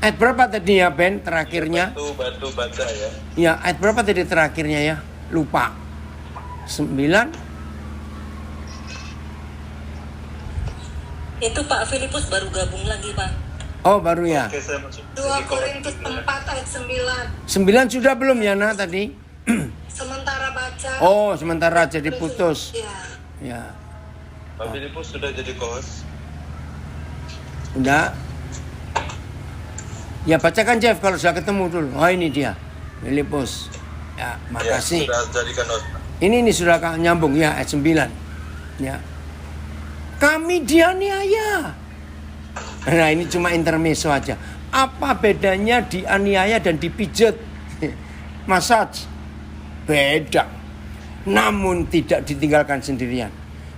A: Ayat berapa tadi ya Ben terakhirnya?
B: Bantu baca ya.
A: Ya ayat berapa tadi terakhirnya ya? Lupa. 9.
C: Itu Pak Filipus baru gabung lagi Pak.
A: Oh baru ya.
B: Oke, saya masuk.
C: 2 Korintus 4 ayat
A: 9
C: 9.
A: sudah belum ya Nak tadi?
C: Sementara baca.
A: Oh sementara jadi putus. Ya.
B: Pak Filipus sudah jadi host.
A: Udah. Ya bacakan Jeff kalau sudah ketemu dulu. Oh ini dia Filipus. Ya makasih.
B: Ya, sudah jadikan host.
A: Ini sudah nyambung ya ayat 9. Ya. Kami dianiaya. Nah ini cuma intermezzo aja. Apa bedanya dianiaya dan dipijat? Massage. Beda. Namun tidak ditinggalkan sendirian.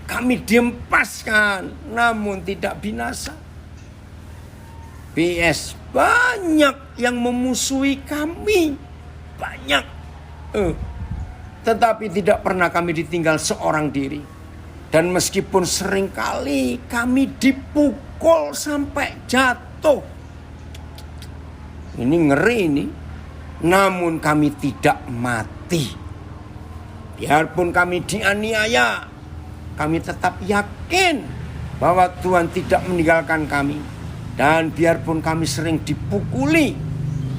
A: Kami diempat dilepaskan namun tidak binasa. PS, banyak yang memusuhi kami. Banyak. Tetapi tidak pernah kami ditinggal seorang diri. Dan meskipun seringkali kami dipukul sampai jatuh. Ini ngeri ini. Namun kami tidak mati. Biarpun kami dianiaya, kami tetap yakin bahwa Tuhan tidak meninggalkan kami. Dan biarpun kami sering dipukuli,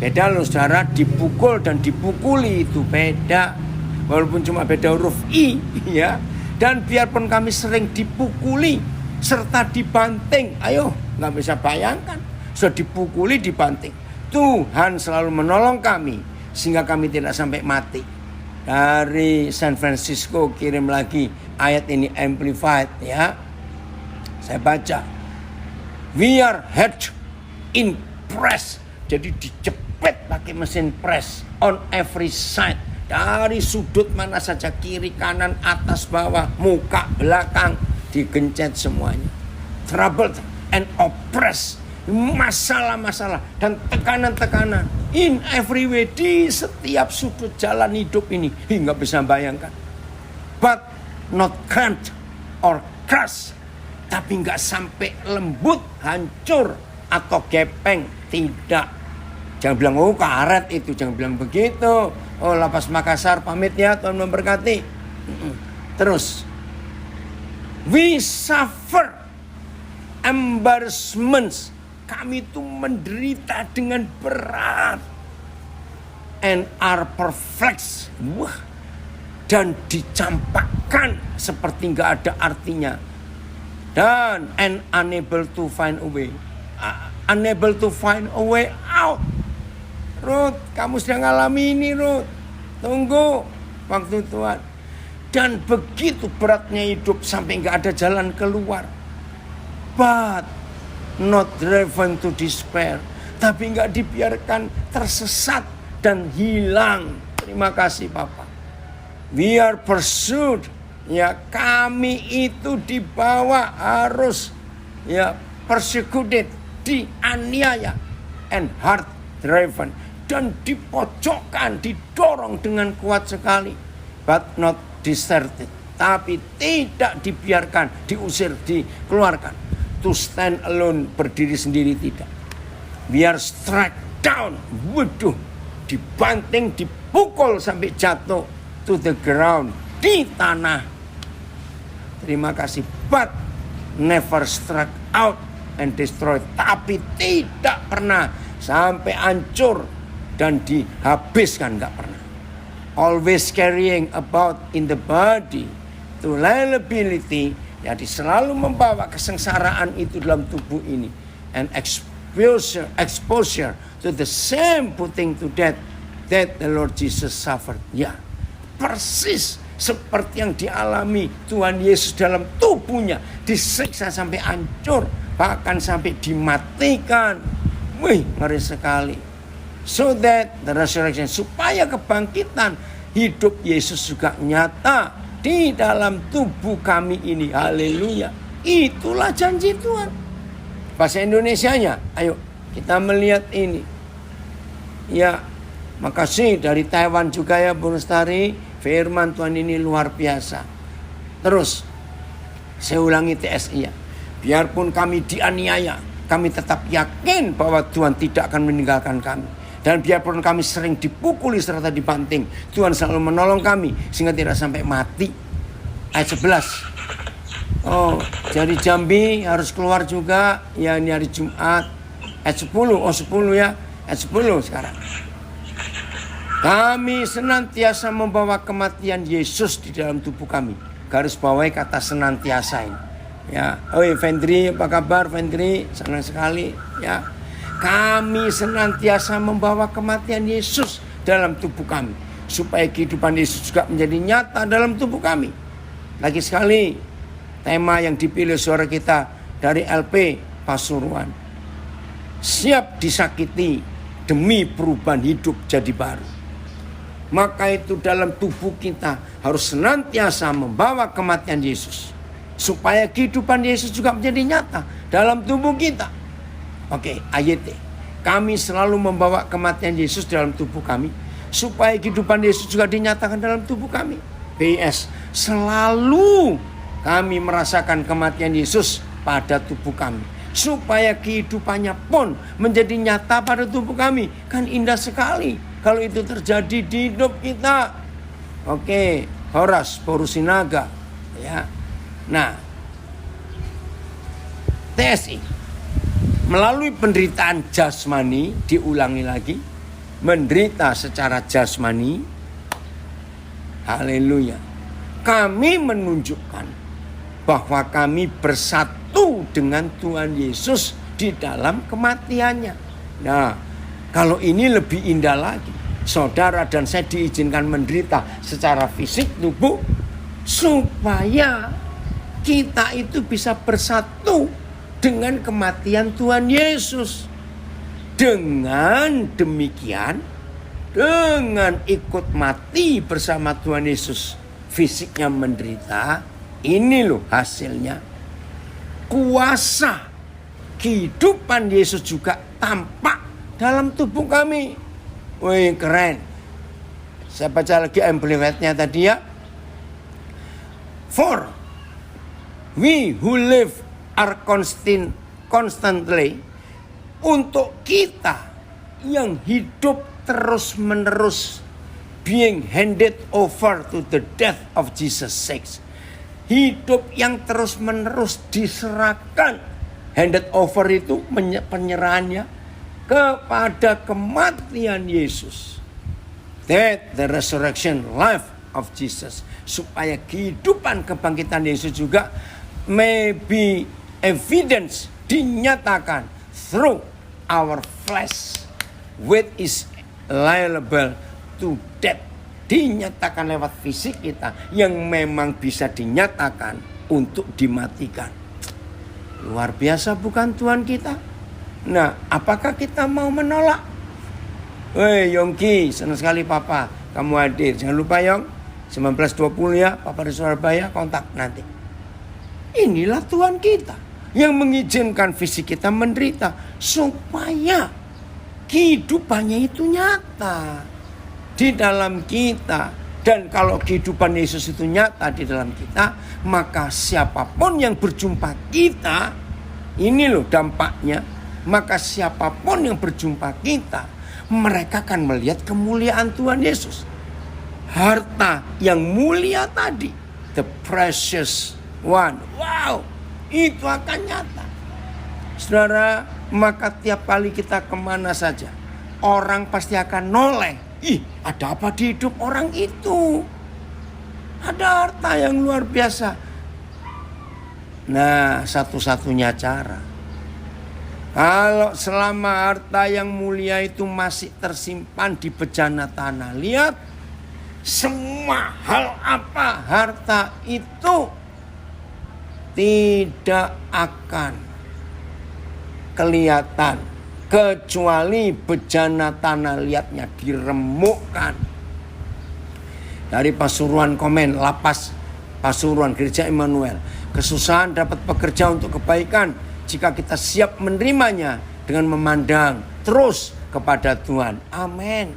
A: beda loh saudara, dipukul dan dipukuli itu beda. Walaupun cuma beda huruf I, ya. Dan biarpun kami sering dipukuli serta dibanting, ayo nggak bisa bayangkan, sudah dipukuli, dibanting. Tuhan selalu menolong kami sehingga kami tidak sampai mati. Dari San Francisco kirim lagi ayat ini amplified, ya. Saya baca. We are hard in press. Jadi dijepit pakai mesin press on every side. Dari sudut mana saja, kiri, kanan, atas, bawah, muka, belakang, digencet semuanya. Troubled and oppressed. Masalah-masalah dan tekanan-tekanan. In every way, di setiap sudut jalan hidup ini. Nggak bisa bayangkan. But not cramped or crushed. Tapi nggak sampai lembut, hancur, atau gepeng. Tidak. Jangan bilang, oh karet itu. Jangan bilang begitu. Oh Lapas Makassar pamit ya, Tuhan memberkati. Terus. We suffer embarrassments. Kami itu menderita dengan berat. And are perplexed. Wah. Dan dicampakkan seperti nggak ada artinya. Dan unable to find a way. Unable to find a way out. Ruth, kamu sedang alami ini, Ruth. Tunggu waktu Tuhan. Dan begitu beratnya hidup sampai nggak ada jalan keluar. But not driven to despair. Tapi nggak dibiarkan tersesat dan hilang. Terima kasih Papa. We are pursued. Ya, kami itu dibawa harus persecuted, dianiaya, and hard driven, dan dipojokkan, didorong dengan kuat sekali, but not deserted, tapi tidak dibiarkan, diusir, dikeluarkan. To stand alone, berdiri sendiri tidak. We are struck down, waduh, dibanting, dipukul sampai jatuh to the ground, di tanah. Terima kasih, but never struck out and destroyed. Tapi tidak pernah sampai hancur dan dihabiskan, nggak pernah. Always carrying about in the body to liability. Jadi selalu membawa kesengsaraan itu dalam tubuh ini. And exposure to the same putting to death that the Lord Jesus suffered. Ya, persis seperti yang dialami Tuhan Yesus dalam tubuhnya. Disiksa sampai hancur, bahkan sampai dimatikan. Wih, ngeri sekali. So that the resurrection, supaya kebangkitan hidup Yesus juga nyata di dalam tubuh kami ini. Haleluya. Itulah janji Tuhan. Bahasa Indonesianya, ayo kita melihat ini. Ya, makasih dari Taiwan juga ya Bu Lestari. Firman Tuhan ini luar biasa. Terus, saya ulangi TSI ya. Biarpun kami dianiaya, kami tetap yakin bahwa Tuhan tidak akan meninggalkan kami. Dan biarpun kami sering dipukuli serta dibanting, Tuhan selalu menolong kami sehingga tidak sampai mati. Ayat 11. Oh, jadi Jambi harus keluar juga. Ya, ini hari Jumat. Ayat 10. Oh, 10 ya. Ayat 10 sekarang. Kami senantiasa membawa kematian Yesus di dalam tubuh kami. Garis bawahi kata senantiasa ini. Ya, oi Vendri, apa kabar Vendri? Senang sekali ya. Kami senantiasa membawa kematian Yesus dalam tubuh kami, supaya kehidupan Yesus juga menjadi nyata dalam tubuh kami. Lagi sekali, tema yang dipilih suara kita dari LP Pasuruan. Siap disakiti demi perubahan hidup jadi baru. Maka itu dalam tubuh kita harus senantiasa membawa kematian Yesus. supaya kehidupan Yesus juga menjadi nyata dalam tubuh kita. Oke, ayat D. Kami selalu membawa kematian Yesus dalam tubuh kami, supaya kehidupan Yesus juga dinyatakan dalam tubuh kami. PS, selalu kami merasakan kematian Yesus pada tubuh kami, supaya kehidupannya pun menjadi nyata pada tubuh kami. Kan indah sekali kalau itu terjadi di hidup kita. Oke, Horas Porusinaga, ya. Nah, TSI melalui penderitaan jasmani, diulangi lagi, menderita secara jasmani. Haleluya. Kami menunjukkan bahwa kami bersatu dengan Tuhan Yesus di dalam kematiannya. Nah, kalau ini lebih indah lagi. Saudara dan saya diizinkan menderita secara fisik tubuh, supaya kita itu bisa bersatu dengan kematian Tuhan Yesus. Dengan demikian, dengan ikut mati bersama Tuhan Yesus, fisiknya menderita, ini loh hasilnya. Kuasa kehidupan Yesus juga tampak dalam tubuh kami. Wih, keren. Saya baca lagi amplified-nya tadi ya. For we who live are constantly, untuk kita yang hidup terus menerus, being handed over to the death of Jesus sake. Hidup yang terus menerus diserahkan. Handed over itu penyerahannya kepada kematian Yesus. That the resurrection life of Jesus, supaya kehidupan kebangkitan Yesus juga may be evidence, dinyatakan through our flesh, which is liable to death. Dinyatakan lewat fisik kita yang memang bisa dinyatakan untuk dimatikan. Luar biasa bukan Tuhan kita? Nah, apakah kita mau menolak? Woi Yongki, senang sekali Papa kamu hadir. Jangan lupa Yong, 19.20 ya, Papa di Surabaya, kontak nanti. Inilah Tuhan kita yang mengizinkan fisik kita menderita, supaya kehidupannya itu nyata di dalam kita. Dan kalau kehidupan Yesus itu nyata di dalam kita, maka siapapun yang berjumpa kita, ini loh dampaknya. Maka siapapun yang berjumpa kita, mereka akan melihat kemuliaan Tuhan Yesus. Harta yang mulia tadi, the precious one, wow, itu akan nyata. Saudara, maka tiap kali kita kemana saja, orang pasti akan noleh. Ih, ada apa di hidup orang itu? Ada harta yang luar biasa. Nah, satu-satunya cara, kalau selama harta yang mulia itu masih tersimpan di bejana tanah, lihat semua hal apa harta itu tidak akan kelihatan kecuali bejana tanah liatnya diremukkan. Dari Pasuruan komen, Lapas Pasuruan Gereja Immanuel, kesusahan dapat bekerja untuk kebaikan jika kita siap menerimanya dengan memandang terus kepada Tuhan. Amin.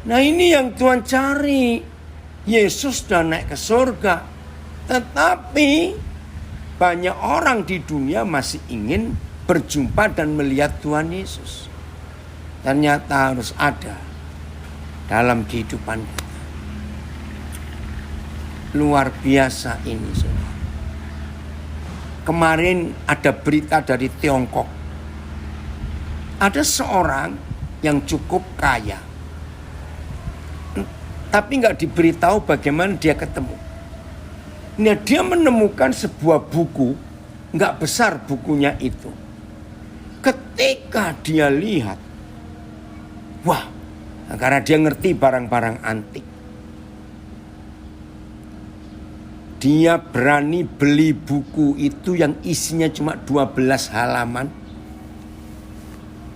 A: Nah, ini yang Tuhan cari. Yesus sudah naik ke surga, tetapi banyak orang di dunia masih ingin berjumpa dan melihat Tuhan Yesus. Ternyata harus ada dalam kehidupan kita. Luar biasa ini, saudara. Kemarin ada berita dari Tiongkok. Ada seorang yang cukup kaya, tapi nggak diberitahu bagaimana dia ketemu. Nah, dia menemukan sebuah buku, nggak besar bukunya itu. Ketika dia lihat, wah, karena dia ngerti barang-barang antik, dia berani beli buku itu yang isinya cuma 12 halaman,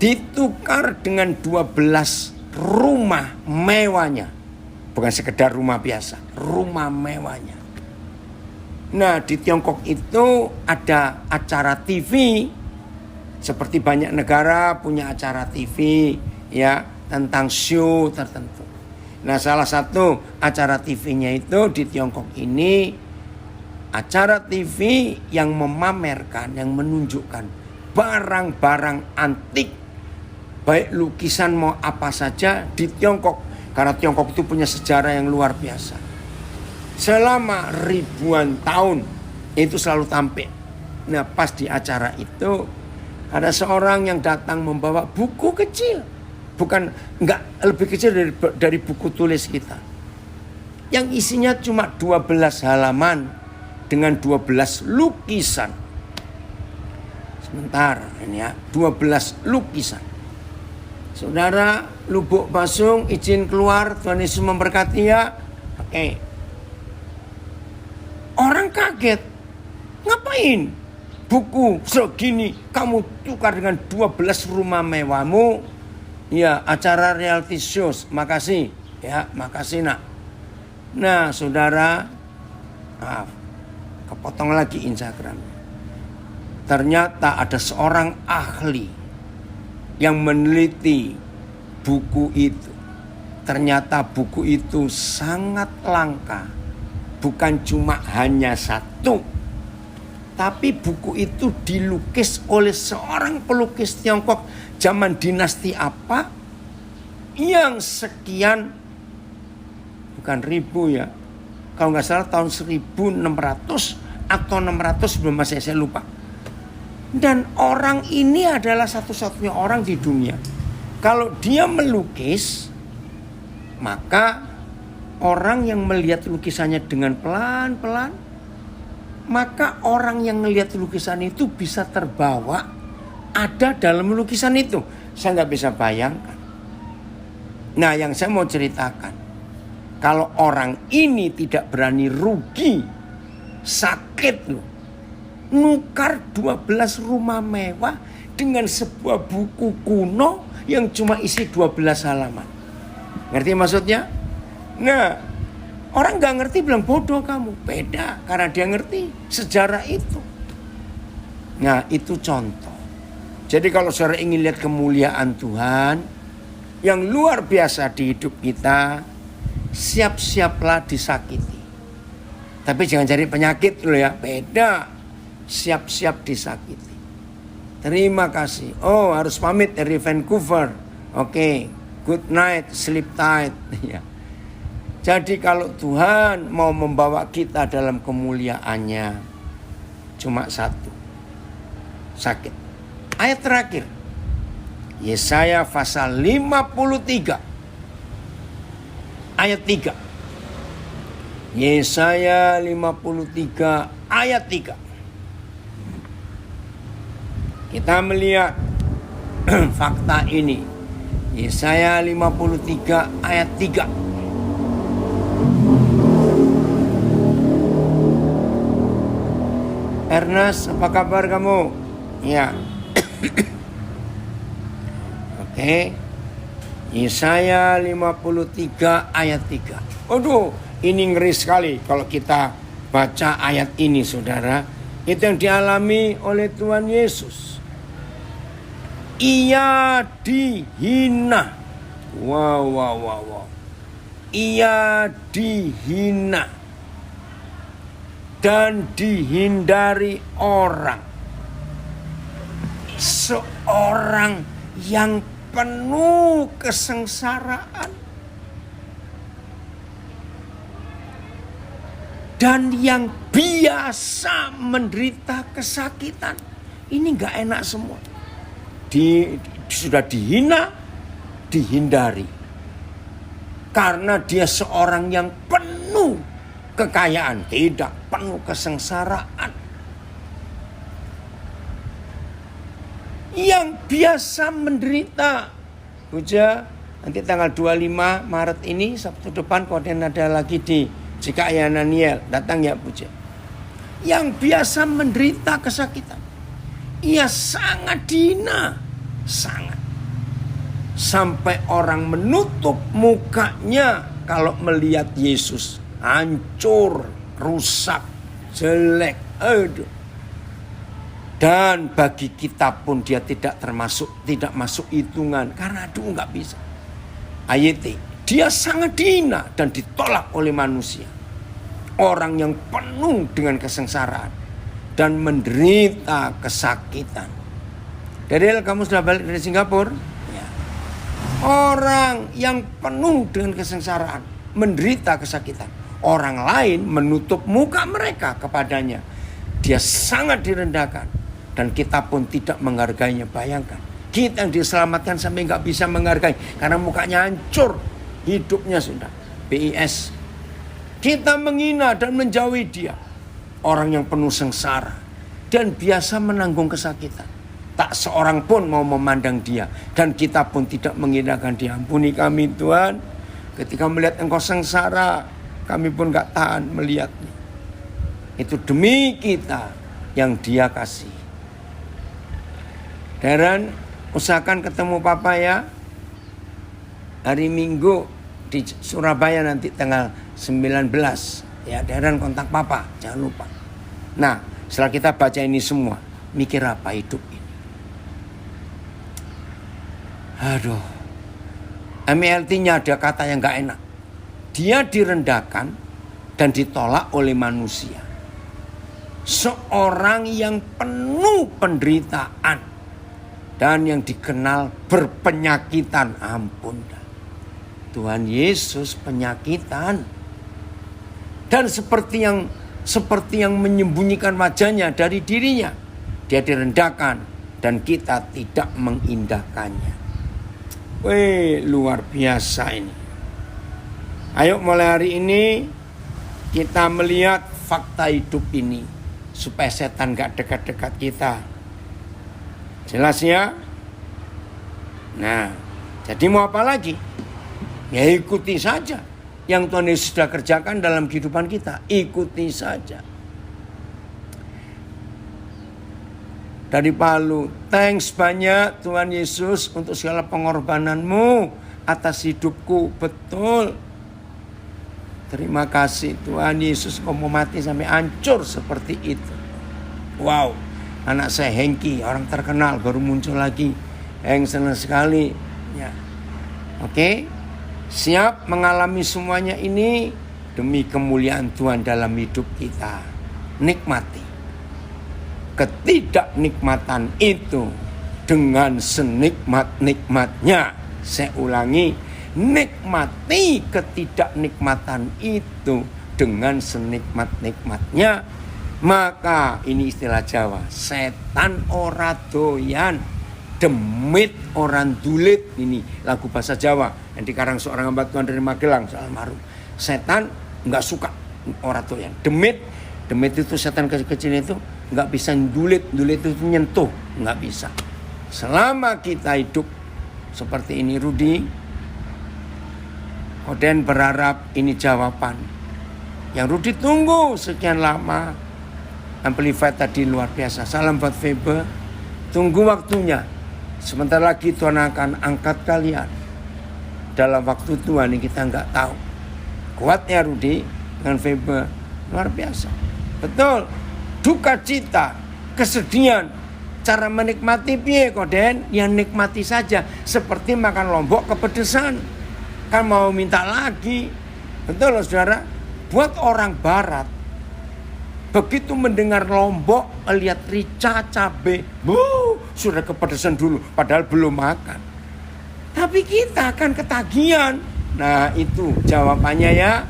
A: ditukar dengan 12 rumah mewahnya. Bukan sekedar rumah biasa, rumah mewahnya. Nah, di Tiongkok itu ada acara TV, seperti banyak negara punya acara TV ya tentang show tertentu. Nah, salah satu acara TV-nya itu di Tiongkok ini acara TV yang memamerkan, yang menunjukkan barang-barang antik, baik lukisan mau apa saja di Tiongkok. Karena Tiongkok itu punya sejarah yang luar biasa. Selama ribuan tahun itu selalu tampil. Nah, pas di acara itu ada seorang yang datang membawa buku kecil. Bukan, enggak, lebih kecil dari buku tulis kita. Yang isinya cuma 12 halaman dengan 12 lukisan. Sebentar ini ya, 12 lukisan. Saudara Lubuk Basung izin keluar, Tuhan Yesus memberkati ya. Oke. Orang kaget. Ngapain? Buku segini kamu tukar dengan 12 rumah mewahmu. Ya, acara reality shows. Makasih. Ya, makasih nak. Nah, saudara, maaf, kepotong lagi Instagram. Ternyata ada seorang ahli yang meneliti buku itu. Ternyata buku itu sangat langka. Bukan cuma hanya satu, tapi buku itu dilukis oleh seorang pelukis Tiongkok zaman dinasti apa yang sekian, bukan ribu ya, kalau nggak salah tahun 1600 atau 600 sebelum Masehi, saya lupa. Dan orang ini adalah satu-satunya orang di dunia, kalau dia melukis, maka orang yang melihat lukisannya dengan pelan-pelan, maka orang yang melihat lukisan itu bisa terbawa ada dalam lukisan itu. Saya nggak bisa bayangkan. Nah, yang saya mau ceritakan, kalau orang ini tidak berani rugi, sakit loh, nukar 12 rumah mewah dengan sebuah buku kuno yang cuma isi 12 halaman. Ngerti maksudnya? Nah, orang gak ngerti bilang bodoh kamu. Beda, karena dia ngerti sejarah itu. Nah, itu contoh. Jadi kalau saudara ingin lihat kemuliaan Tuhan yang luar biasa di hidup kita, siap-siaplah disakiti. Tapi jangan cari penyakit dulu ya, beda. Siap-siap disakiti. Terima kasih. Oh, harus pamit dari Vancouver. Oke, good night, sleep tight. Ya. Jadi kalau Tuhan mau membawa kita dalam kemuliaannya, cuma satu, sakit. Ayat terakhir, Yesaya pasal 53 ayat 3. Yesaya 53 ayat 3. Kita melihat fakta ini. Yesaya 53 ayat 3. Ernest, apa kabar kamu? Ya. Oke. Yesaya 53 ayat 3. Aduh, ini ngeri sekali kalau kita baca ayat ini, saudara. Itu yang dialami oleh Tuhan Yesus. Ia dihina. Wow. Ia dihina dan dihindari orang. Seorang yang penuh kesengsaraan dan yang biasa menderita kesakitan. Ini gak enak semua. Sudah dihina, dihindari. Karena dia seorang yang penuh kekayaan, tidak, penuh kesengsaraan. Yang biasa menderita. Puja, nanti tanggal 25 Maret ini, Sabtu depan, kemudian ada lagi di JKI Ananiel. Datang ya Puja. Yang biasa menderita kesakitan. Ia sangat dihina. Sangat. Sampai orang menutup mukanya kalau melihat Yesus. Hancur, rusak. jelek, aduh. Dan bagi kita pun dia tidak masuk hitungan karena aduh nggak bisa. Ayat dia sangat dihina dan ditolak oleh manusia. Orang yang penuh dengan kesengsaraan dan menderita kesakitan. Daryl, kamu sudah balik dari Singapura? Ya. Orang yang penuh dengan kesengsaraan, menderita kesakitan. Orang lain menutup muka mereka kepadanya. Dia sangat direndahkan. Dan kita pun tidak menghargainya. Bayangkan, kita yang diselamatkan sampai gak bisa menghargai. Karena mukanya hancur. Hidupnya sudah BIS. Kita menghina dan menjauhi dia. Orang yang penuh sengsara. Dan biasa menanggung kesakitan. Tak seorang pun mau memandang dia. Dan kita pun tidak menghinakan dia. Ampuni kami Tuhan. Ketika melihat engkau sengsara, kami pun gak tahan melihatnya. Itu demi kita yang dia kasih. Darren, usahakan ketemu Papa ya. Hari Minggu di Surabaya nanti tanggal 19. Ya, Darren kontak Papa, jangan lupa. Nah, setelah kita baca ini semua, mikir apa hidup ini? Aduh, MLT-nya ada kata yang gak enak. Dia direndahkan dan ditolak oleh manusia. Seorang yang penuh penderitaan dan yang dikenal berpenyakitan. Ampun, Tuhan Yesus penyakitan. Dan seperti yang menyembunyikan wajahnya dari dirinya. Dia direndahkan dan kita tidak mengindahkannya. Wih, luar biasa ini. Ayo mulai hari ini kita melihat fakta hidup ini. Supaya setan gak dekat-dekat kita. Jelas ya? Nah, jadi mau apa lagi? Ya ikuti saja. Yang Tuhan Yesus sudah kerjakan dalam kehidupan kita. Ikuti saja. Dari Palu, thanks banyak Tuhan Yesus untuk segala pengorbananmu atas hidupku. Betul. Terima kasih Tuhan Yesus, kau mau mati sampai hancur seperti itu. Wow, anak saya Hengki, orang terkenal baru muncul lagi. Senang sekali. Ya. Oke, siap mengalami semuanya ini demi kemuliaan Tuhan dalam hidup kita. Nikmati ketidaknikmatan itu dengan senikmat-nikmatnya. Saya ulangi, nikmati ketidaknikmatan itu dengan senikmat-nikmatnya. Maka ini istilah Jawa, setan ora doyan, demit orang dulit. Ini lagu bahasa Jawa yang dikarang seorang hamba Tuhan dari Magelang, almarhum. Setan nggak suka ora doyan, demit itu setan kecil itu nggak bisa dulit itu nyentuh, nggak bisa. Selama kita hidup seperti ini, Rudi, Koden berharap ini jawaban yang Rudi tunggu sekian lama. Amplified tadi luar biasa. Salam buat Febe. Tunggu waktunya. Sebentar lagi Tuhan akan angkat kalian. Dalam waktu Tuhan yang kita nggak tahu. Kuatnya Rudi dengan Febe luar biasa. Betul. Duka cita, kesedihan, cara menikmati piye Koden? Ya nikmati saja. Seperti makan lombok kepedesan. Kan mau minta lagi. Betul loh saudara. Buat orang barat, begitu mendengar lombok, lihat rica, cabai, sudah kepedesan dulu, padahal belum makan. Tapi kita akan ketagihan. Nah itu jawabannya ya.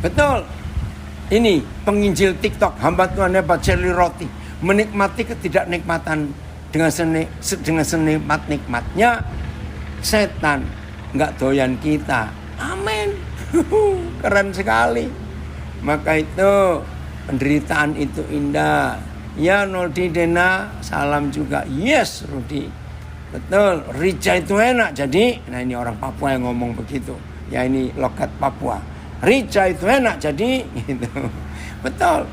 A: Betul. Ini penginjil TikTok, hamba Tuhan hebat Shirley Roti, menikmati ketidaknikmatan dengan senikmat-nikmatnya. Setan nggak doyan kita. Amin. Keren sekali. Maka itu penderitaan itu indah. Ya Noldi Dena, salam juga. Yes Rudi. Betul, rica itu enak. Jadi, nah ini orang Papua yang ngomong begitu. Ya ini logat Papua. Rica itu enak jadi gitu. Betul.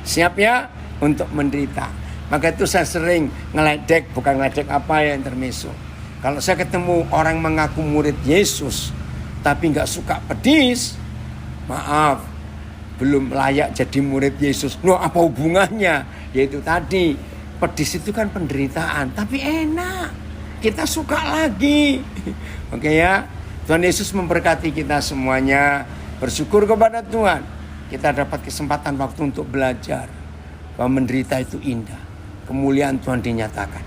A: Siap ya untuk menderita. Maka itu saya sering ngeledek, bukan ngeledek apa ya intermezzo. Kalau saya ketemu orang mengaku murid Yesus tapi nggak suka pedis, maaf, belum layak jadi murid Yesus. No, apa hubungannya? Yaitu tadi, pedis itu kan penderitaan, tapi enak. Kita suka lagi. Oke ya. Tuhan Yesus memberkati kita semuanya. Bersyukur kepada Tuhan. Kita dapat kesempatan waktu untuk belajar bahwa menderita itu indah. Kemuliaan Tuhan dinyatakan.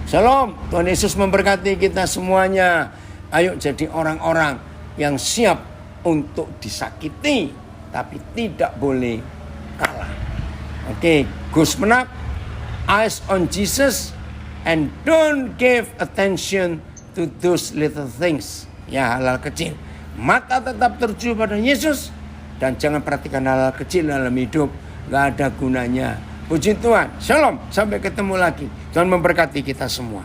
A: Shalom. Tuhan Yesus memberkati kita semuanya. Ayo jadi orang-orang yang siap untuk disakiti, tapi tidak boleh kalah. Oke, Gus Menak, eyes on Jesus, and don't give attention to those little things. Ya, hal-hal kecil. Mata tetap tertuju pada Yesus, dan jangan perhatikan hal-hal kecil dalam hidup. Gak ada gunanya. Puji Tuhan. Shalom. Sampai ketemu lagi. Tuhan memberkati kita semua.